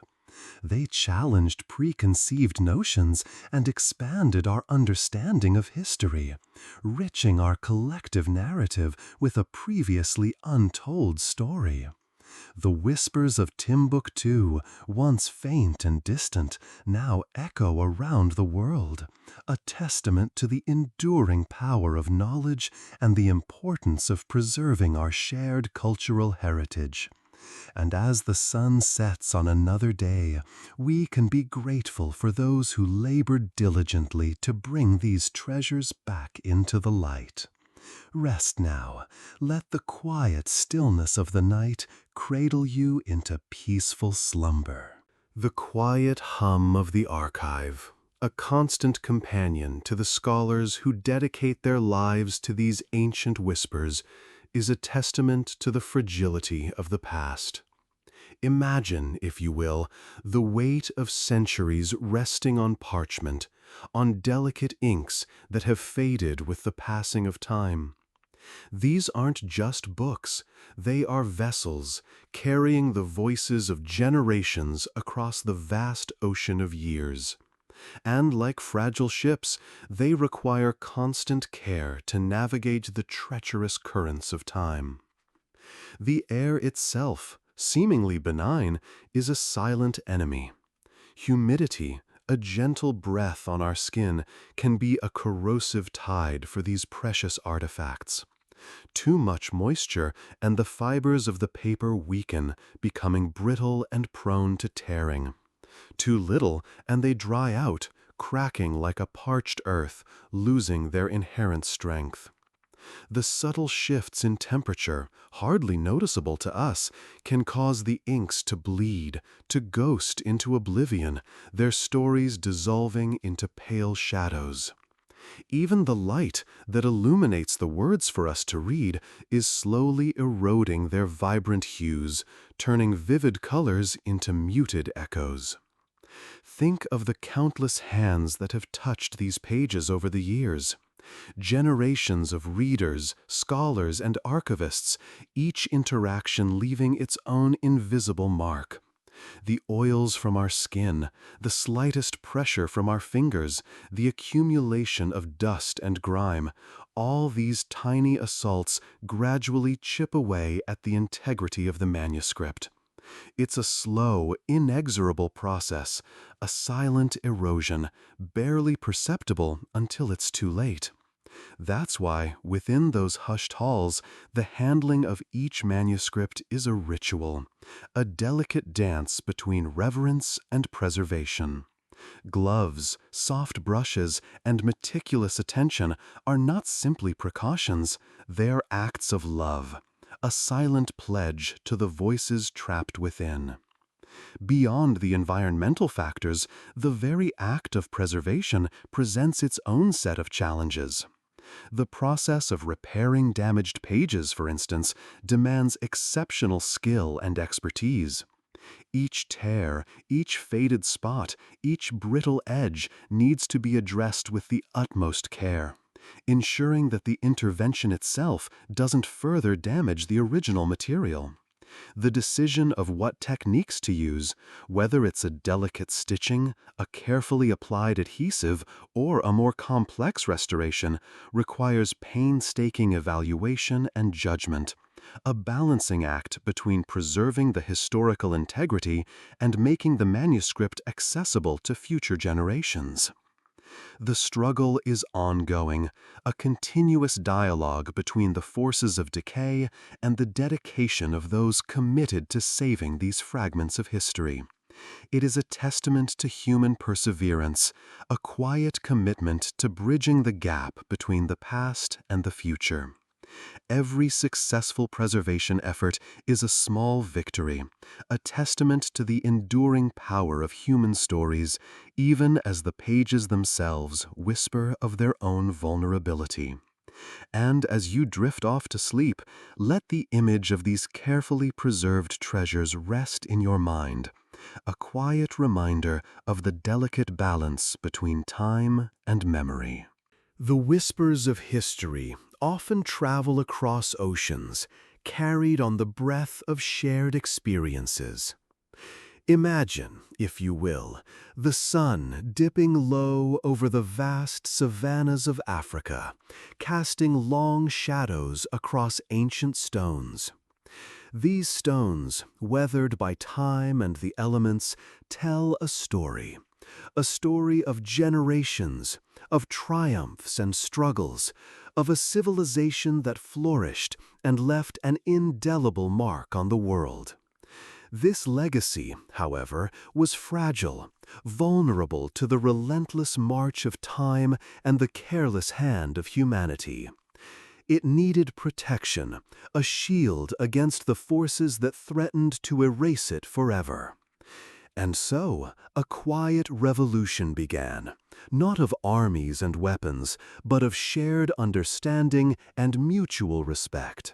They challenged preconceived notions and expanded our understanding of history, enriching our collective narrative with a previously untold story. The whispers of Timbuktu, once faint and distant, now echo around the world, a testament to the enduring power of knowledge and the importance of preserving our shared cultural heritage. And as the sun sets on another day, we can be grateful for those who labored diligently to bring these treasures back into the light. Rest now. Let the quiet stillness of the night cradle you into peaceful slumber. The quiet hum of the archive, a constant companion to the scholars who dedicate their lives to these ancient whispers, is a testament to the fragility of the past. Imagine, if you will, the weight of centuries resting on parchment, on delicate inks that have faded with the passing of time. These aren't just books, they are vessels carrying the voices of generations across the vast ocean of years. And like fragile ships, they require constant care to navigate the treacherous currents of time. The air itself, seemingly benign, is a silent enemy. Humidity, a gentle breath on our skin, can be a corrosive tide for these precious artifacts. Too much moisture, and the fibers of the paper weaken, becoming brittle and prone to tearing. Too little, and they dry out, cracking like a parched earth, losing their inherent strength. The subtle shifts in temperature, hardly noticeable to us, can cause the inks to bleed, to ghost into oblivion, their stories dissolving into pale shadows. Even the light that illuminates the words for us to read is slowly eroding their vibrant hues, turning vivid colors into muted echoes. Think of the countless hands that have touched these pages over the years. Generations of readers, scholars, and archivists, each interaction leaving its own invisible mark. The oils from our skin, the slightest pressure from our fingers, the accumulation of dust and grime, all these tiny assaults gradually chip away at the integrity of the manuscript. It's a slow, inexorable process, a silent erosion, barely perceptible until it's too late. That's why, within those hushed halls, the handling of each manuscript is a ritual, a delicate dance between reverence and preservation. Gloves, soft brushes, and meticulous attention are not simply precautions, they're acts of love, a silent pledge to the voices trapped within. Beyond the environmental factors, the very act of preservation presents its own set of challenges. The process of repairing damaged pages, for instance, demands exceptional skill and expertise. Each tear, each faded spot, each brittle edge needs to be addressed with the utmost care, ensuring that the intervention itself doesn't further damage the original material. The decision of what techniques to use, whether it's a delicate stitching, a carefully applied adhesive, or a more complex restoration, requires painstaking evaluation and judgment, a balancing act between preserving the historical integrity and making the manuscript accessible to future generations. The struggle is ongoing, a continuous dialogue between the forces of decay and the dedication of those committed to saving these fragments of history. It is a testament to human perseverance, a quiet commitment to bridging the gap between the past and the future. Every successful preservation effort is a small victory, a testament to the enduring power of human stories, even as the pages themselves whisper of their own vulnerability. And as you drift off to sleep, let the image of these carefully preserved treasures rest in your mind, a quiet reminder of the delicate balance between time and memory. The whispers of history often travel across oceans, carried on the breath of shared experiences. Imagine, if you will, the sun dipping low over the vast savannas of Africa, casting long shadows across ancient stones. These stones, weathered by time and the elements, tell a story of generations, of triumphs and struggles, of a civilization that flourished and left an indelible mark on the world. This legacy, however, was fragile, vulnerable to the relentless march of time and the careless hand of humanity. It needed protection, a shield against the forces that threatened to erase it forever. And so, a quiet revolution began, not of armies and weapons, but of shared understanding and mutual respect.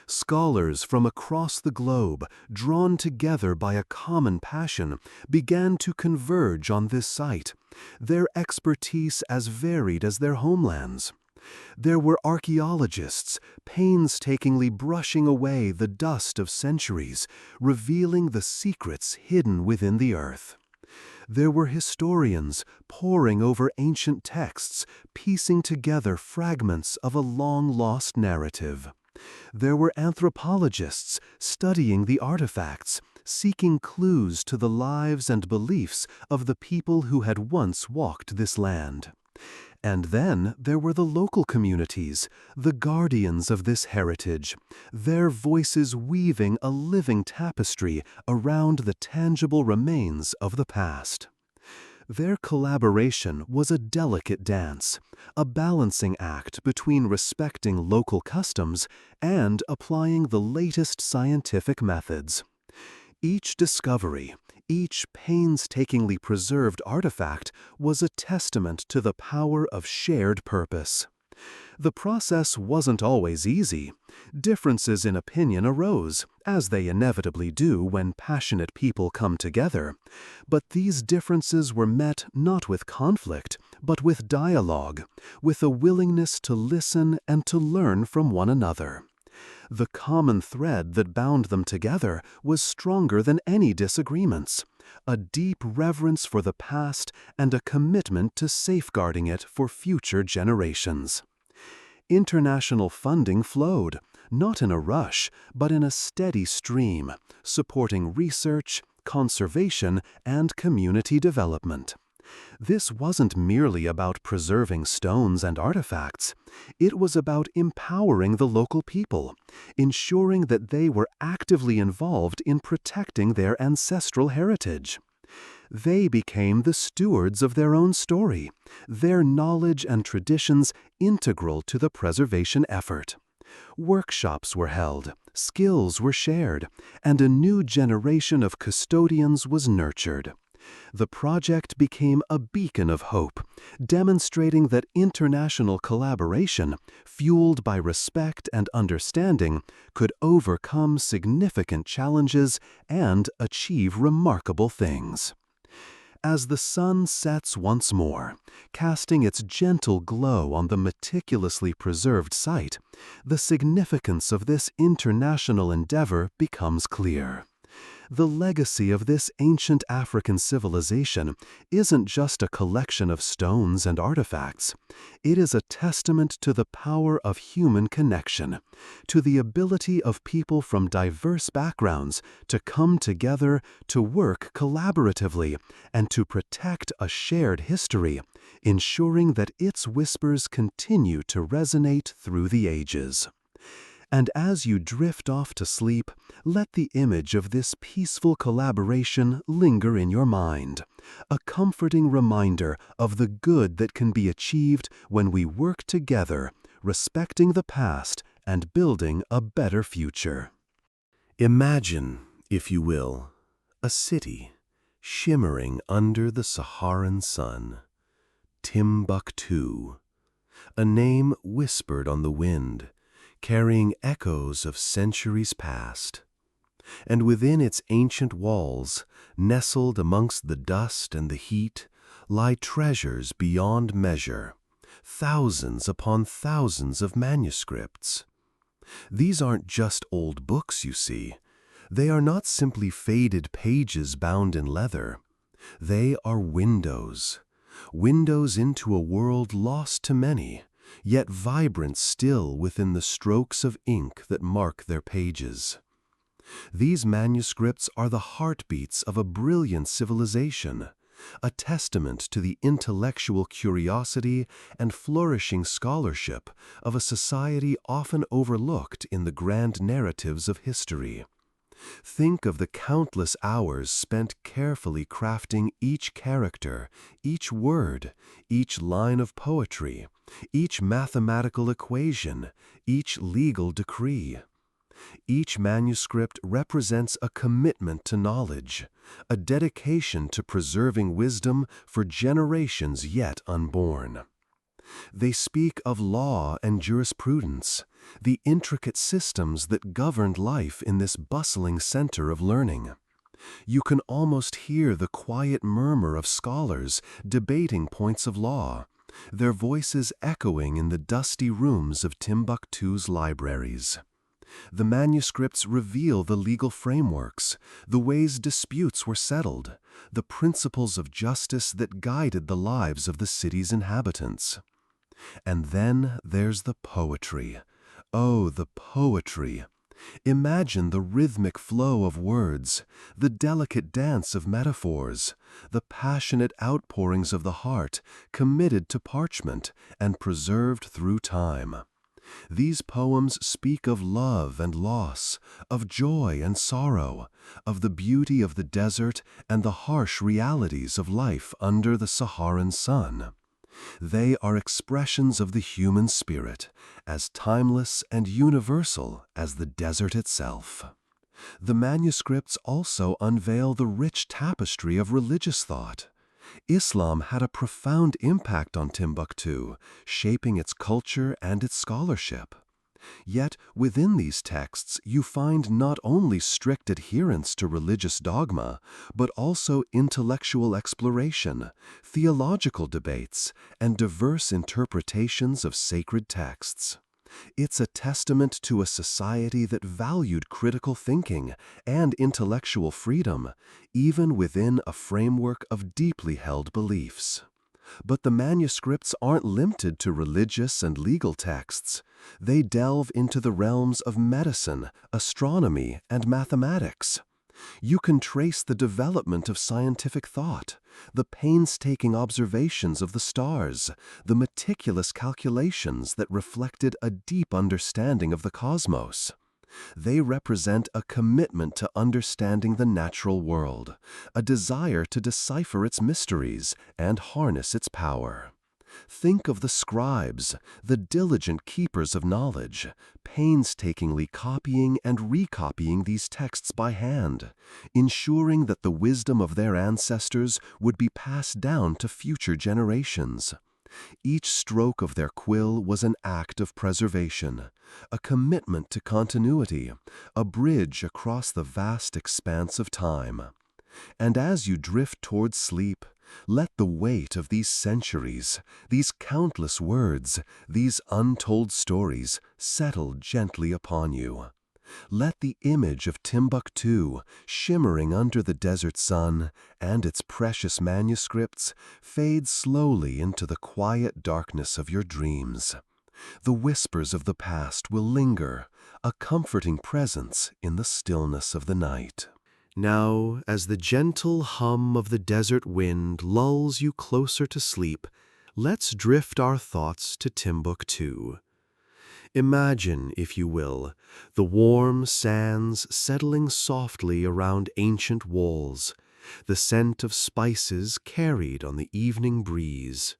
Scholars from across the globe, drawn together by a common passion, began to converge on this site, their expertise as varied as their homelands. There were archaeologists, painstakingly brushing away the dust of centuries, revealing the secrets hidden within the earth. There were historians poring over ancient texts, piecing together fragments of a long-lost narrative. There were anthropologists studying the artifacts, seeking clues to the lives and beliefs of the people who had once walked this land. And then there were the local communities, the guardians of this heritage, their voices weaving a living tapestry around the tangible remains of the past. Their collaboration was a delicate dance, a balancing act between respecting local customs and applying the latest scientific methods. Each discovery, each painstakingly preserved artifact was a testament to the power of shared purpose. The process wasn't always easy. Differences in opinion arose, as they inevitably do when passionate people come together. But these differences were met not with conflict, but with dialogue, with a willingness to listen and to learn from one another. The common thread that bound them together was stronger than any disagreements, a deep reverence for the past and a commitment to safeguarding it for future generations. International funding flowed, not in a rush, but in a steady stream, supporting research, conservation, and community development. This wasn't merely about preserving stones and artifacts. It was about empowering the local people, ensuring that they were actively involved in protecting their ancestral heritage. They became the stewards of their own story, their knowledge and traditions integral to the preservation effort. Workshops were held, skills were shared, and a new generation of custodians was nurtured. The project became a beacon of hope, demonstrating that international collaboration, fueled by respect and understanding, could overcome significant challenges and achieve remarkable things. As the sun sets once more, casting its gentle glow on the meticulously preserved site, the significance of this international endeavor becomes clear. The legacy of this ancient African civilization isn't just a collection of stones and artifacts. It is a testament to the power of human connection, to the ability of people from diverse backgrounds to come together, to work collaboratively, and to protect a shared history, ensuring that its whispers continue to resonate through the ages. And as you drift off to sleep, let the image of this peaceful collaboration linger in your mind, a comforting reminder of the good that can be achieved when we work together, respecting the past and building a better future. Imagine, if you will, a city shimmering under the Saharan sun. Timbuktu, a name whispered on the wind, carrying echoes of centuries past. And within its ancient walls, nestled amongst the dust and the heat, lie treasures beyond measure, thousands upon thousands of manuscripts. These aren't just old books, you see. They are not simply faded pages bound in leather. They are windows, windows into a world lost to many, yet vibrant still within the strokes of ink that mark their pages. These manuscripts are the heartbeats of a brilliant civilization, a testament to the intellectual curiosity and flourishing scholarship of a society often overlooked in the grand narratives of history. Think of the countless hours spent carefully crafting each character, each word, each line of poetry, each mathematical equation, each legal decree. Each manuscript represents a commitment to knowledge, a dedication to preserving wisdom for generations yet unborn. They speak of law and jurisprudence, the intricate systems that governed life in this bustling center of learning. You can almost hear the quiet murmur of scholars debating points of law, their voices echoing in the dusty rooms of Timbuktu's libraries. The manuscripts reveal the legal frameworks, the ways disputes were settled, the principles of justice that guided the lives of the city's inhabitants. And then there's the poetry. Oh, the poetry! Imagine the rhythmic flow of words, the delicate dance of metaphors, the passionate outpourings of the heart committed to parchment and preserved through time. These poems speak of love and loss, of joy and sorrow, of the beauty of the desert and the harsh realities of life under the Saharan sun. They are expressions of the human spirit, as timeless and universal as the desert itself. The manuscripts also unveil the rich tapestry of religious thought. Islam had a profound impact on Timbuktu, shaping its culture and its scholarship. Yet within these texts you find not only strict adherence to religious dogma, but also intellectual exploration, theological debates, and diverse interpretations of sacred texts. It's a testament to a society that valued critical thinking and intellectual freedom, even within a framework of deeply held beliefs. But the manuscripts aren't limited to religious and legal texts. They delve into the realms of medicine, astronomy, and mathematics. You can trace the development of scientific thought, the painstaking observations of the stars, the meticulous calculations that reflected a deep understanding of the cosmos. They represent a commitment to understanding the natural world, a desire to decipher its mysteries and harness its power. Think of the scribes, the diligent keepers of knowledge, painstakingly copying and recopying these texts by hand, ensuring that the wisdom of their ancestors would be passed down to future generations. Each stroke of their quill was an act of preservation, a commitment to continuity, a bridge across the vast expanse of time. And as you drift towards sleep, let the weight of these centuries, these countless words, these untold stories settle gently upon you. Let the image of Timbuktu, shimmering under the desert sun, and its precious manuscripts fade slowly into the quiet darkness of your dreams. The whispers of the past will linger, a comforting presence in the stillness of the night. Now, as the gentle hum of the desert wind lulls you closer to sleep, let's drift our thoughts to Timbuktu. Imagine, if you will, the warm sands settling softly around ancient walls, the scent of spices carried on the evening breeze.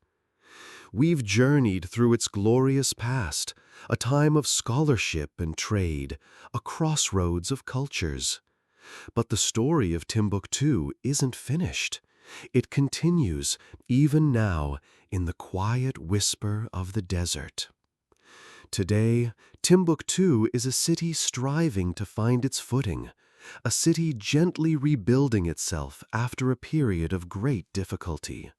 We've journeyed through its glorious past, a time of scholarship and trade, a crossroads of cultures. But the story of Timbuktu isn't finished. It continues, even now, in the quiet whisper of the desert. Today, Timbuktu is a city striving to find its footing, a city gently rebuilding itself after a period of great difficulty.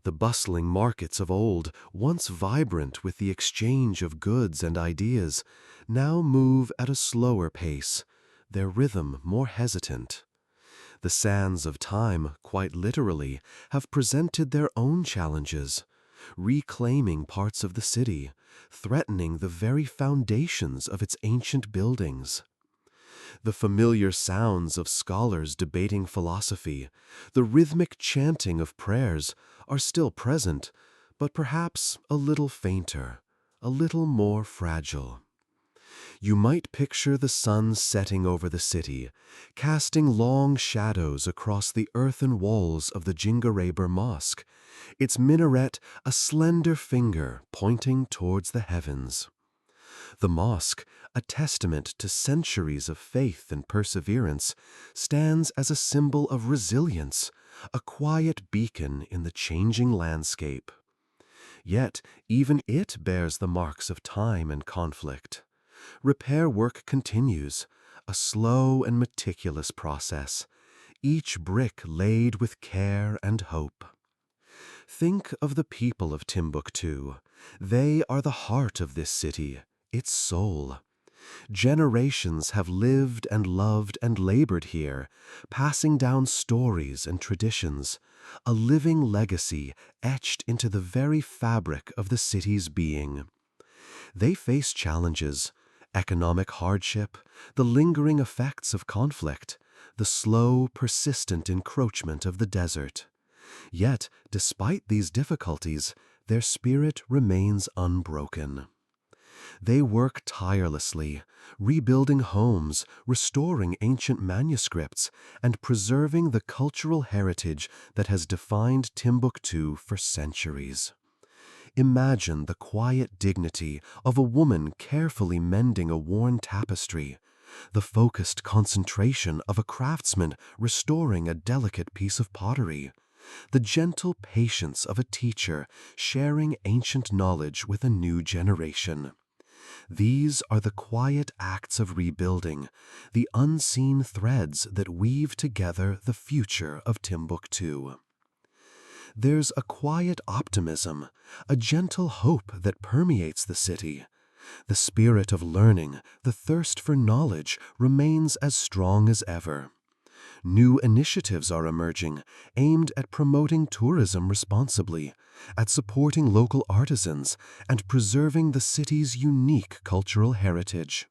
The bustling markets of old, once vibrant with the exchange of goods and ideas, now move at a slower pace, their rhythm more hesitant. The sands of time, quite literally, have presented their own challenges, reclaiming parts of the city, threatening the very foundations of its ancient buildings. The familiar sounds of scholars debating philosophy, the rhythmic chanting of prayers are still present, but perhaps a little fainter, a little more fragile. You might picture the sun setting over the city, casting long shadows across the earthen walls of the Jingareber Mosque, its minaret a slender finger pointing towards the heavens. The mosque, a testament to centuries of faith and perseverance, stands as a symbol of resilience, a quiet beacon in the changing landscape. Yet, even it bears the marks of time and conflict. Repair work continues, a slow and meticulous process, each brick laid with care and hope. Think of the people of Timbuktu. They are the heart of this city, its soul. Generations have lived and loved and labored here, passing down stories and traditions, a living legacy etched into the very fabric of the city's being. They face challenges, economic hardship, the lingering effects of conflict, the slow, persistent encroachment of the desert. Yet, despite these difficulties, their spirit remains unbroken. They work tirelessly, rebuilding homes, restoring ancient manuscripts, and preserving the cultural heritage that has defined Timbuktu for centuries. Imagine the quiet dignity of a woman carefully mending a worn tapestry, the focused concentration of a craftsman restoring a delicate piece of pottery, the gentle patience of a teacher sharing ancient knowledge with a new generation. These are the quiet acts of rebuilding, the unseen threads that weave together the future of Timbuktu. There's a quiet optimism, a gentle hope that permeates the city. The spirit of learning, the thirst for knowledge, remains as strong as ever. New initiatives are emerging, aimed at promoting tourism responsibly, at supporting local artisans, and preserving the city's unique cultural heritage.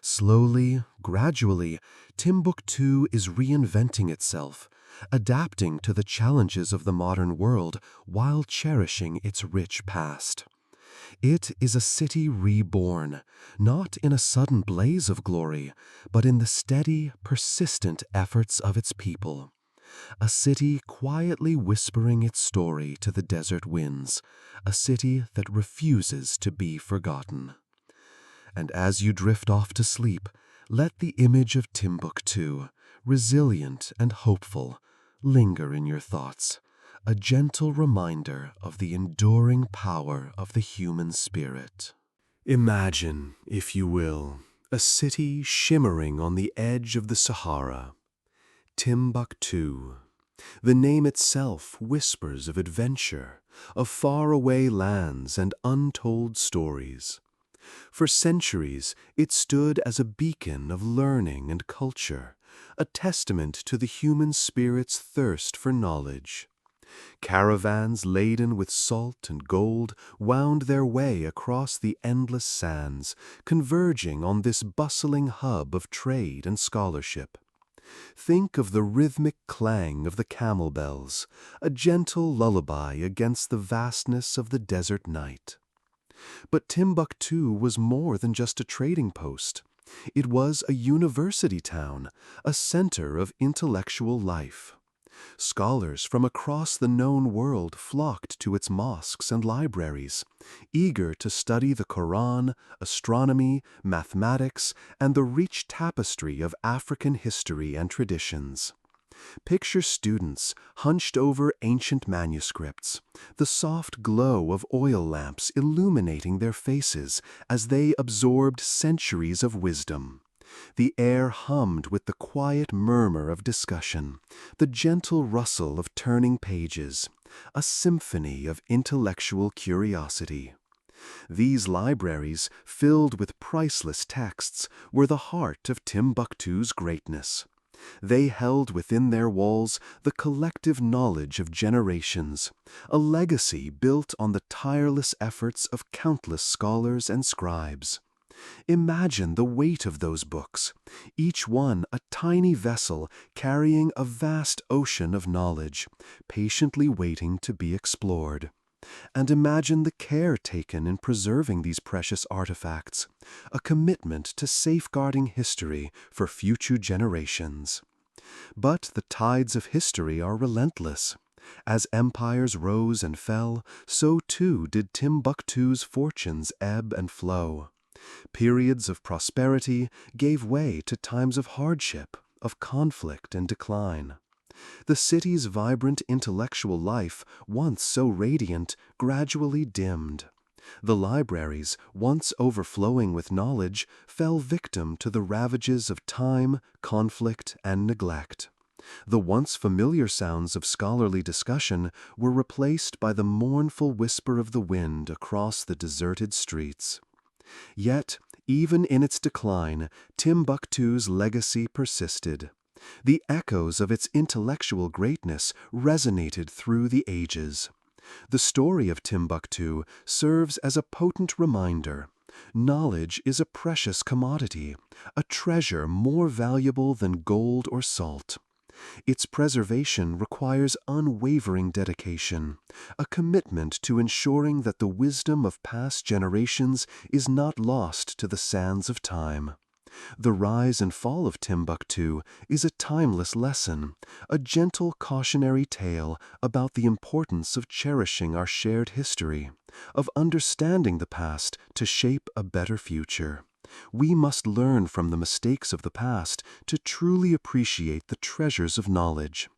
Slowly, gradually, Timbuktu is reinventing itself, adapting to the challenges of the modern world while cherishing its rich past. It is a city reborn, not in a sudden blaze of glory, but in the steady, persistent efforts of its people. A city quietly whispering its story to the desert winds, a city that refuses to be forgotten. And as you drift off to sleep, let the image of Timbuktu, resilient and hopeful, linger in your thoughts, a gentle reminder of the enduring power of the human spirit. Imagine, if you will, a city shimmering on the edge of the Sahara. Timbuktu. The name itself whispers of adventure, of faraway lands and untold stories. For centuries, it stood as a beacon of learning and culture, a testament to the human spirit's thirst for knowledge. Caravans laden with salt and gold wound their way across the endless sands, converging on this bustling hub of trade and scholarship. Think of the rhythmic clang of the camel bells, a gentle lullaby against the vastness of the desert night. But Timbuktu was more than just a trading post. It was a university town, a center of intellectual life. Scholars from across the known world flocked to its mosques and libraries, eager to study the Quran, astronomy, mathematics, and the rich tapestry of African history and traditions. Picture students hunched over ancient manuscripts, the soft glow of oil lamps illuminating their faces as they absorbed centuries of wisdom. The air hummed with the quiet murmur of discussion, the gentle rustle of turning pages, a symphony of intellectual curiosity. These libraries, filled with priceless texts, were the heart of Timbuktu's greatness. They held within their walls the collective knowledge of generations, a legacy built on the tireless efforts of countless scholars and scribes. Imagine the weight of those books, each one a tiny vessel carrying a vast ocean of knowledge, patiently waiting to be explored. And imagine the care taken in preserving these precious artifacts, a commitment to safeguarding history for future generations. But the tides of history are relentless. As empires rose and fell, so too did Timbuktu's fortunes ebb and flow. Periods of prosperity gave way to times of hardship, of conflict and decline. The city's vibrant intellectual life, once so radiant, gradually dimmed. The libraries, once overflowing with knowledge, fell victim to the ravages of time, conflict, and neglect. The once familiar sounds of scholarly discussion were replaced by the mournful whisper of the wind across the deserted streets. Yet, even in its decline, Timbuktu's legacy persisted. The echoes of its intellectual greatness resonated through the ages. The story of Timbuktu serves as a potent reminder. Knowledge is a precious commodity, a treasure more valuable than gold or salt. Its preservation requires unwavering dedication, a commitment to ensuring that the wisdom of past generations is not lost to the sands of time. The rise and fall of Timbuktu is a timeless lesson, a gentle cautionary tale about the importance of cherishing our shared history, of understanding the past to shape a better future. We must learn from the mistakes of the past to truly appreciate the treasures of knowledge.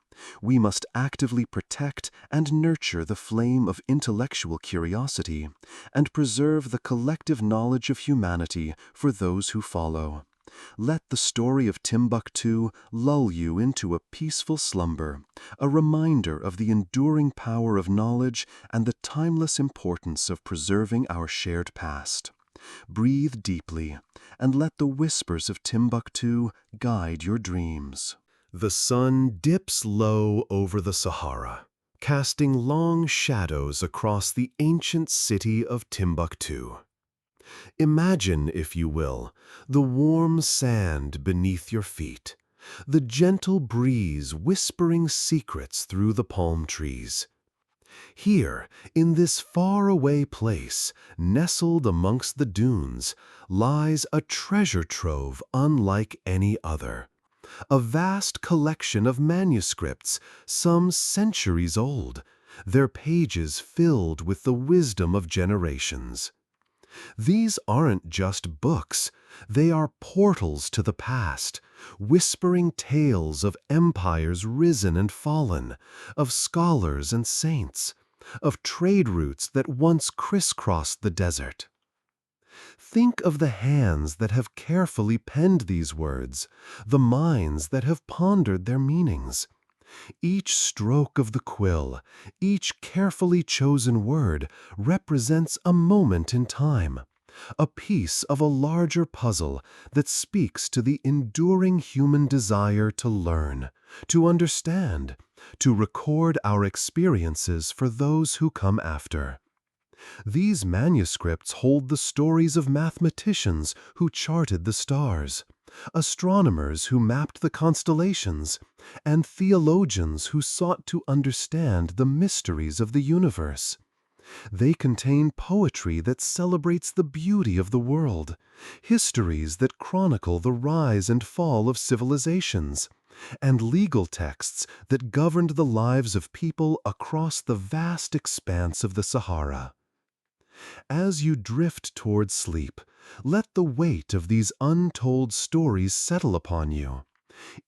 We must actively protect and nurture the flame of intellectual curiosity and preserve the collective knowledge of humanity for those who follow. Let the story of Timbuktu lull you into a peaceful slumber, a reminder of the enduring power of knowledge and the timeless importance of preserving our shared past. Breathe deeply and let the whispers of Timbuktu guide your dreams. The sun dips low over the Sahara, casting long shadows across the ancient city of Timbuktu. Imagine, if you will, the warm sand beneath your feet, the gentle breeze whispering secrets through the palm trees. Here, in this faraway place, nestled amongst the dunes, lies a treasure trove unlike any other. A vast collection of manuscripts, some centuries old, their pages filled with the wisdom of generations. These aren't just books, they are portals to the past, whispering tales of empires risen and fallen, of scholars and saints, of trade routes that once crisscrossed the desert. Think of the hands that have carefully penned these words, the minds that have pondered their meanings. Each stroke of the quill, each carefully chosen word represents a moment in time, a piece of a larger puzzle that speaks to the enduring human desire to learn, to understand, to record our experiences for those who come after. These manuscripts hold the stories of mathematicians who charted the stars, astronomers who mapped the constellations, and theologians who sought to understand the mysteries of the universe. They contain poetry that celebrates the beauty of the world, histories that chronicle the rise and fall of civilizations, and legal texts that governed the lives of people across the vast expanse of the Sahara. As you drift toward sleep, let the weight of these untold stories settle upon you.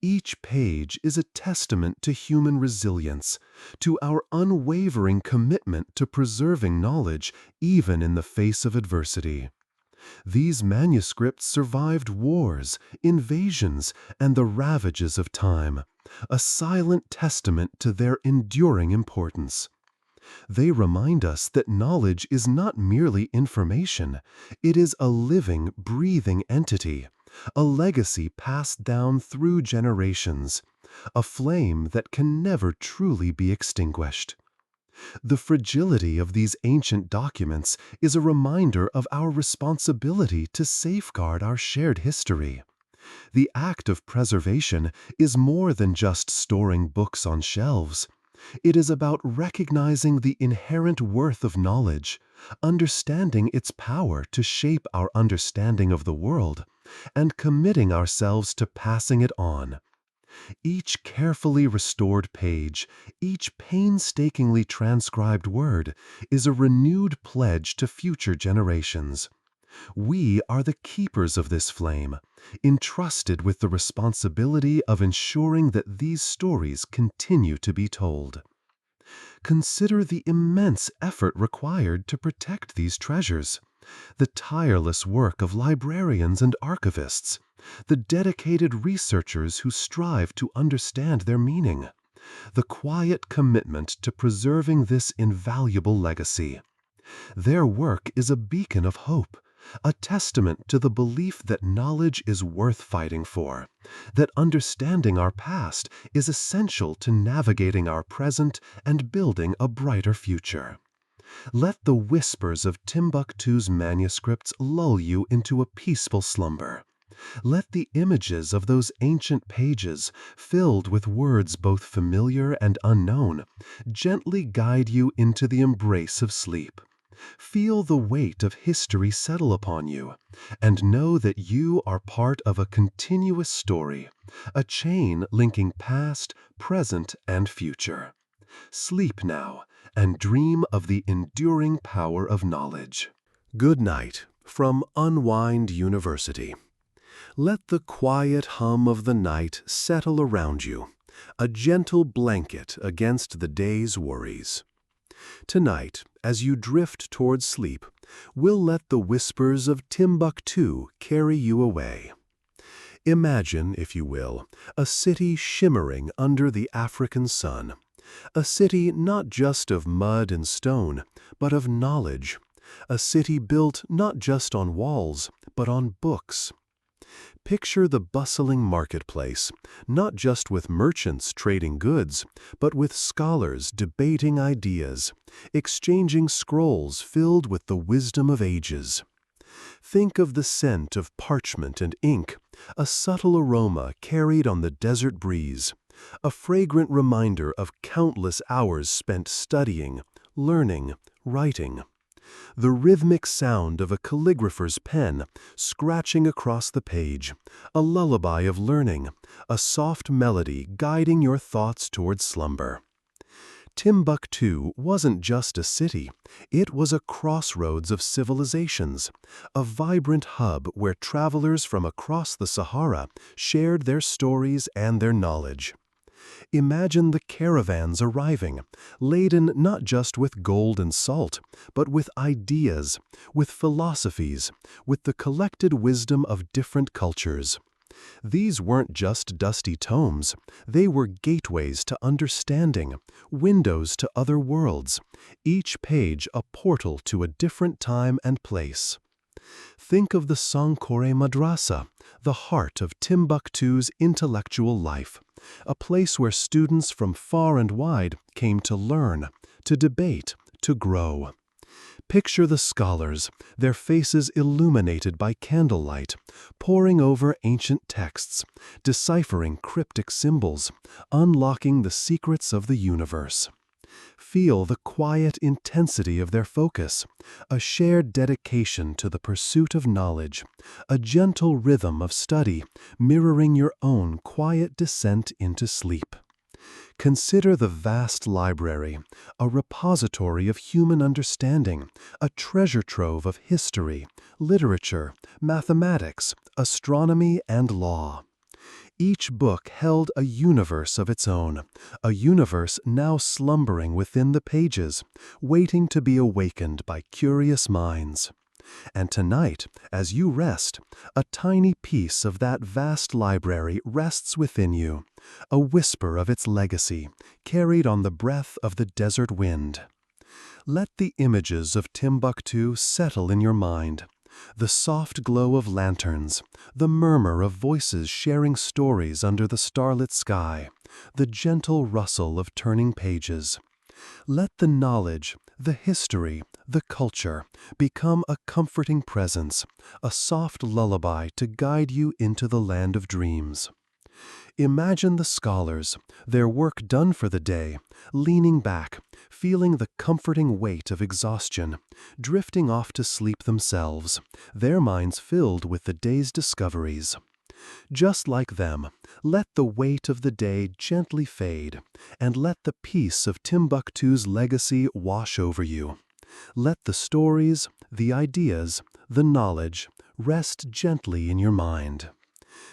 Each page is a testament to human resilience, to our unwavering commitment to preserving knowledge even in the face of adversity. These manuscripts survived wars, invasions, and the ravages of time, a silent testament to their enduring importance. They remind us that knowledge is not merely information, it is a living, breathing entity, a legacy passed down through generations, a flame that can never truly be extinguished. The fragility of these ancient documents is a reminder of our responsibility to safeguard our shared history. The act of preservation is more than just storing books on shelves. It is about recognizing the inherent worth of knowledge, understanding its power to shape our understanding of the world, and committing ourselves to passing it on. Each carefully restored page, each painstakingly transcribed word, is a renewed pledge to future generations. We are the keepers of this flame, entrusted with the responsibility of ensuring that these stories continue to be told. Consider the immense effort required to protect these treasures, the tireless work of librarians and archivists, the dedicated researchers who strive to understand their meaning, the quiet commitment to preserving this invaluable legacy. Their work is a beacon of hope, a testament to the belief that knowledge is worth fighting for, that understanding our past is essential to navigating our present and building a brighter future. Let the whispers of Timbuktu's manuscripts lull you into a peaceful slumber. Let the images of those ancient pages, filled with words both familiar and unknown, gently guide you into the embrace of sleep. Feel the weight of history settle upon you, and know that you are part of a continuous story, a chain linking past, present, and future. Sleep now, and dream of the enduring power of knowledge. Good night from Unwind University. Let the quiet hum of the night settle around you, a gentle blanket against the day's worries. Tonight, as you drift towards sleep, we'll let the whispers of Timbuktu carry you away. Imagine, if you will, a city shimmering under the African sun, a city not just of mud and stone, but of knowledge, a city built not just on walls, but on books. Picture the bustling marketplace, not just with merchants trading goods, but with scholars debating ideas, exchanging scrolls filled with the wisdom of ages. Think of the scent of parchment and ink, a subtle aroma carried on the desert breeze, a fragrant reminder of countless hours spent studying, learning, writing. The rhythmic sound of a calligrapher's pen scratching across the page, a lullaby of learning, a soft melody guiding your thoughts towards slumber. Timbuktu wasn't just a city, it was a crossroads of civilizations, a vibrant hub where travelers from across the Sahara shared their stories and their knowledge. Imagine the caravans arriving, laden not just with gold and salt, but with ideas, with philosophies, with the collected wisdom of different cultures. These weren't just dusty tomes, they were gateways to understanding, windows to other worlds, each page a portal to a different time and place. Think of the Sankore Madrasa, the heart of Timbuktu's intellectual life, a place where students from far and wide came to learn, to debate, to grow. Picture the scholars, their faces illuminated by candlelight, poring over ancient texts, deciphering cryptic symbols, unlocking the secrets of the universe. Feel the quiet intensity of their focus, a shared dedication to the pursuit of knowledge, a gentle rhythm of study mirroring your own quiet descent into sleep. Consider the vast library, a repository of human understanding, a treasure trove of history, literature, mathematics, astronomy, and law. Each book held a universe of its own, a universe now slumbering within the pages, waiting to be awakened by curious minds. And tonight, as you rest, a tiny piece of that vast library rests within you, a whisper of its legacy, carried on the breath of the desert wind. Let the images of Timbuktu settle in your mind. The soft glow of lanterns, the murmur of voices sharing stories under the starlit sky, the gentle rustle of turning pages. Let the knowledge, the history, the culture become a comforting presence, a soft lullaby to guide you into the land of dreams. Imagine the scholars, their work done for the day, leaning back, feeling the comforting weight of exhaustion, drifting off to sleep themselves, their minds filled with the day's discoveries. Just like them, let the weight of the day gently fade, and let the peace of Timbuktu's legacy wash over you. Let the stories, the ideas, the knowledge rest gently in your mind.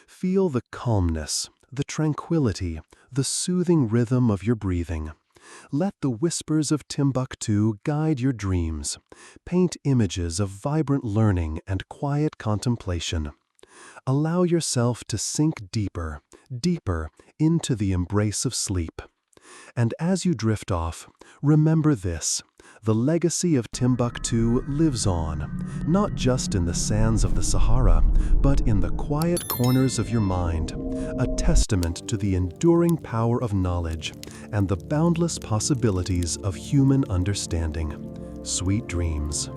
Feel the calmness, the tranquility, the soothing rhythm of your breathing. Let the whispers of Timbuktu guide your dreams. Paint images of vibrant learning and quiet contemplation. Allow yourself to sink deeper, deeper into the embrace of sleep. And as you drift off, remember this: the legacy of Timbuktu lives on, not just in the sands of the Sahara, but in the quiet corners of your mind, a testament to the enduring power of knowledge and the boundless possibilities of human understanding. Sweet dreams.